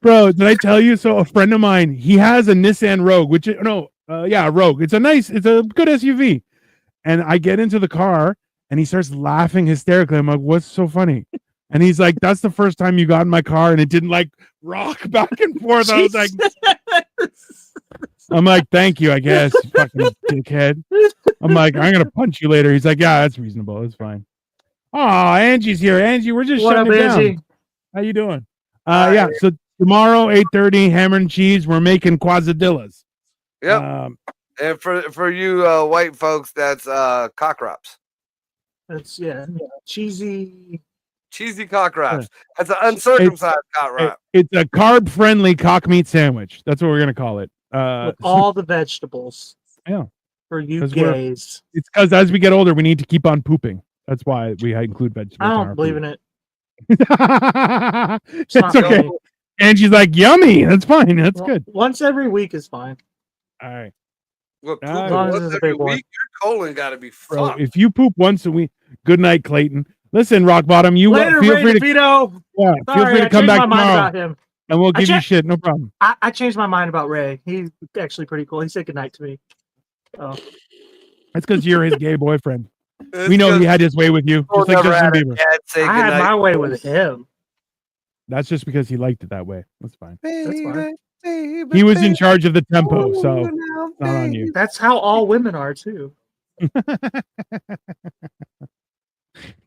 Bro, did I tell you? So a friend of mine, he has a Nissan Rogue, Rogue. It's a good SUV. And I get into the car and he starts laughing hysterically. I'm like, what's so funny? And he's like, that's the first time you got in my car and it didn't like rock back and forth. I was like, I'm like, thank you, I guess, you fucking dickhead. I'm like, I'm going to punch you later. He's like, yeah, that's reasonable. It's fine. Oh, Angie's here. Angie, we're just shutting it down. How you doing? So tomorrow, 8:30, Hammer and Cheese. We're making quesadillas. Yep. And for you white folks, that's cock wraps. That's cheesy cheesy cock wraps. That's an uncircumcised cock wrap. It's a carb-friendly cock meat sandwich. That's what we're gonna call it. With all the vegetables. Yeah. For you gays. It's because as we get older, we need to keep on pooping. That's why we include vegetables. I don't believe in it. It's okay. Yummy. And she's like, yummy. That's fine. That's good. Once every week is fine. All right. Look, once every week, your colon got to be fucked. Bro, if you poop once a week, good night, Clayton. Listen, Rock Bottom, you feel free to come back tomorrow, and we'll give you shit. No problem. I changed my mind about Ray. He's actually pretty cool. He said goodnight to me. Oh. That's because you're his gay boyfriend. We know he had his way with you, just like Justin Bieber. I had my way with him. That's just because he liked it that way. That's fine. That's fine. He was in charge of the tempo, so it's not on you. That's how all women are too.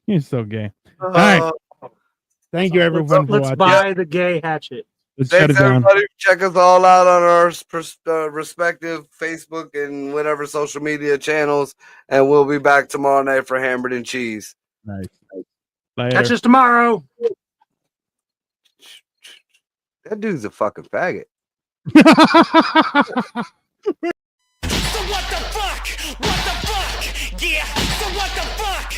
You're so gay. All right. Thank you, everyone. Let's buy the gay hatchet. Let's shut it down. Everybody. Check us all out on our respective Facebook and whatever social media channels, and we'll be back tomorrow night for Hammered and Cheese. Nice. Catch us tomorrow. That dude's a fucking faggot. So what the fuck? What the fuck? Yeah. So what the fuck?